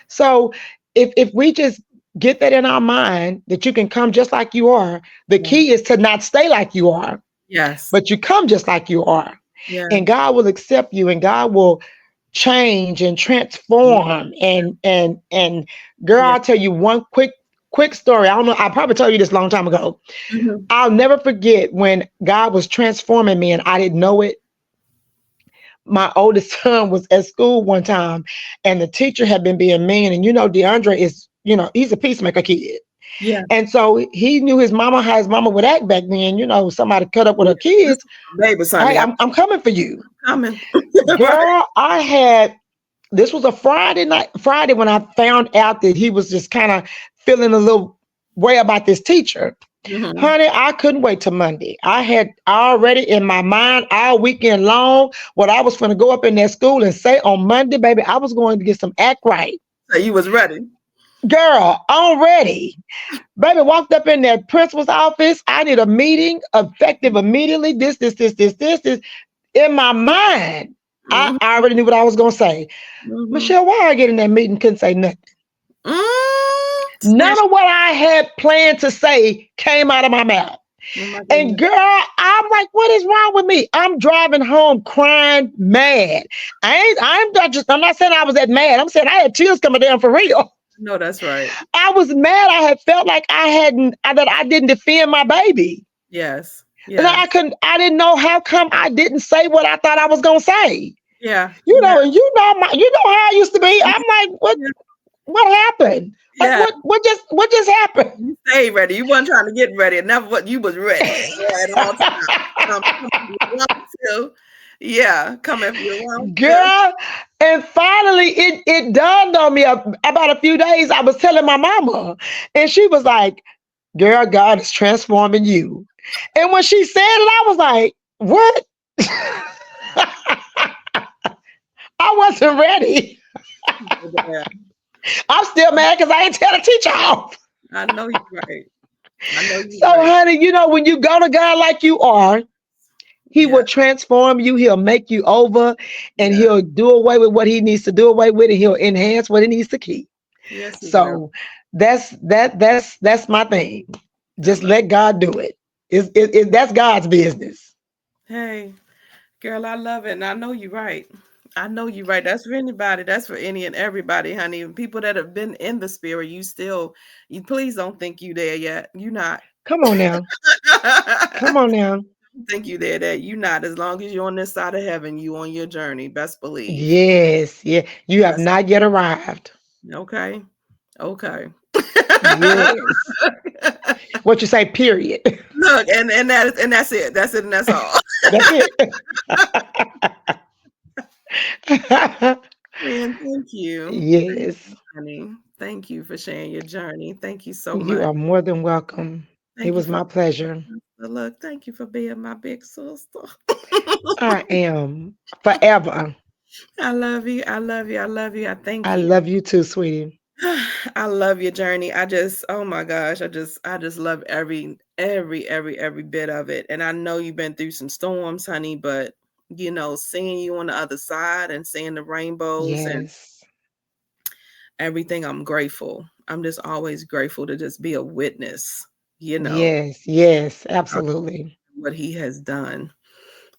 B: So if we just get that in our mind that you can come just like you are, the
A: Yeah.
B: key is to not stay like you are,
A: Yes.
B: but you come just like you are.
A: Yeah.
B: And God will accept you, and God will change and
A: Yeah.
B: transform. And girl,
A: Yeah.
B: I'll tell you one quick story. I don't know, I probably told you this a long time ago.
A: Mhm.
B: I'll never forget when God was transforming me and I didn't know it. My oldest son was at school one time and the teacher had been being mean. And DeAndre is, he's a peacemaker kid.
A: Yeah.
B: And so he knew his mama, how his mama would act back then. Somebody cut up with
A: Yeah.
B: her
A: This
B: kids.
A: is my baby
B: Hey,
A: Sunday. I'm
B: I'm coming for you.
A: coming. Right.
B: Girl, this was a Friday night, Friday, when I found out that he was just kind of feeling a little way about this teacher.
A: Mhm.
B: Honey, I couldn't wait till Monday. I had already in my mind all weekend long what I was going to go up in that school and say on Monday, baby, I was going to get some act right.
A: So you was ready.
B: Girl, I'm ready. Baby walked up in that principal's office. I need a meeting effective immediately. This. In my mind, I
A: Mhm.
B: already knew what I was going to say.
A: Mhm.
B: Michelle, why I get in that meeting couldn't say nothing? None
A: Snatch.
B: of what I had planned to say came out of my mouth.
A: Oh my
B: And
A: goodness.
B: girl, I'm like, what is wrong with me? I'm driving home crying mad. I'm not saying I was that mad. I'm saying I had tears coming down for real.
A: No, that's right.
B: I was mad. I had felt like that I didn't defend my baby.
A: Yes.
B: And
A: Yes.
B: I didn't know how come I didn't say what I thought I was gonna say.
A: Yeah. Yeah.
B: And you know how I used to be. I'm like,
A: Yeah.
B: what happened? Like
A: Yeah.
B: what just happened?
A: You stay ready. You weren't trying to get ready. Never what you was ready. Yeah, at all times. Come if you want to. Yeah. Come if you want to.
B: Girl, and finally it dawned on me about a few days. I was telling my mama, and she was like, girl, God is transforming you. And when she said it, I was like, what? I wasn't ready.
A: Yeah,
B: I'm still mad because I ain't tell the teacher off.
A: I know you're right. I know you're
B: So,
A: right.
B: honey, when you go to God like you are, He will
A: Yeah,
B: transform you. He'll make you over, and
A: yeah.
B: He'll do away with what He needs to do away with, and He'll enhance what He needs to keep.
A: Yes, you will.
B: So that's my thing.
A: I
B: Just
A: love.
B: let God do it. That's God's business.
A: Hey, girl, I love it, and I know you're right. I know you're right. That's for anybody. That's for any and everybody, honey. People that have been in the spirit, you please don't think you there yet. You not.
B: Come on now. Come on now.
A: Think you there that you not. As long as you're on this side of heaven, you on your journey. Best believe.
B: Yes, yeah. You have
A: Best.
B: not yet arrived.
A: Okay. Okay.
B: Yes. What you say, period.
A: Look, and that's it. That's it, and that's all.
B: That's it.
A: Man, thank you. Thank
B: Yes.
A: you, honey. Thank you for sharing your journey. Thank you so
B: You
A: much.
B: are more than welcome. It
A: Thank you
B: was
A: for
B: my pleasure.
A: look. Thank you for being my big sister.
B: I am forever.
A: I love you. I love you. I love you. I thank
B: I
A: you.
B: love you too, sweetie.
A: I love your journey. Oh my gosh, I just love every bit of it. And I know you've been through some storms, honey, but seeing you on the other side and seeing the rainbows and
B: Yes.
A: everything, I'm grateful. I'm just always grateful to just be a witness, you know,
B: Yes. Yes.
A: of
B: Absolutely.
A: what he has done.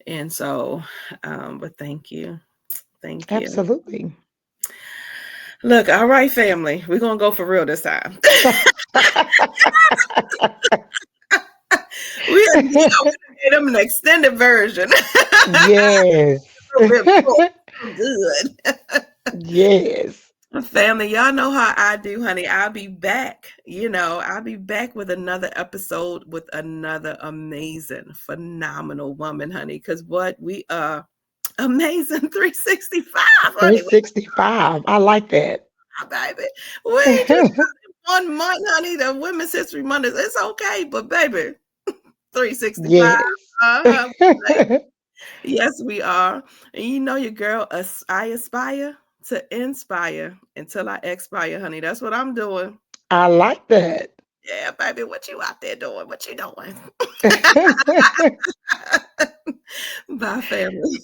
A: And so, but thank you. Thank you.
B: Absolutely.
A: Look, all right, family. We're gonna go for real this time. We gave them an extended version.
B: Yes.
A: A little bit more. So good.
B: Yes.
A: Family, y'all know how I do, honey. I'll be back. I'll be back with another episode with another amazing, phenomenal woman, honey. Because what we are amazing 365, honey.
B: 365. I like that.
A: Baby. We ain't just 1 month, honey. The Women's History Month it's okay, but baby, 365.
B: Yes.
A: Uh-huh. Yes, we are. And your girl, I aspire to inspire until I expire, honey. That's what I'm doing.
B: I like that.
A: Yeah, baby, what you out there doing? What you doing? Bye, family.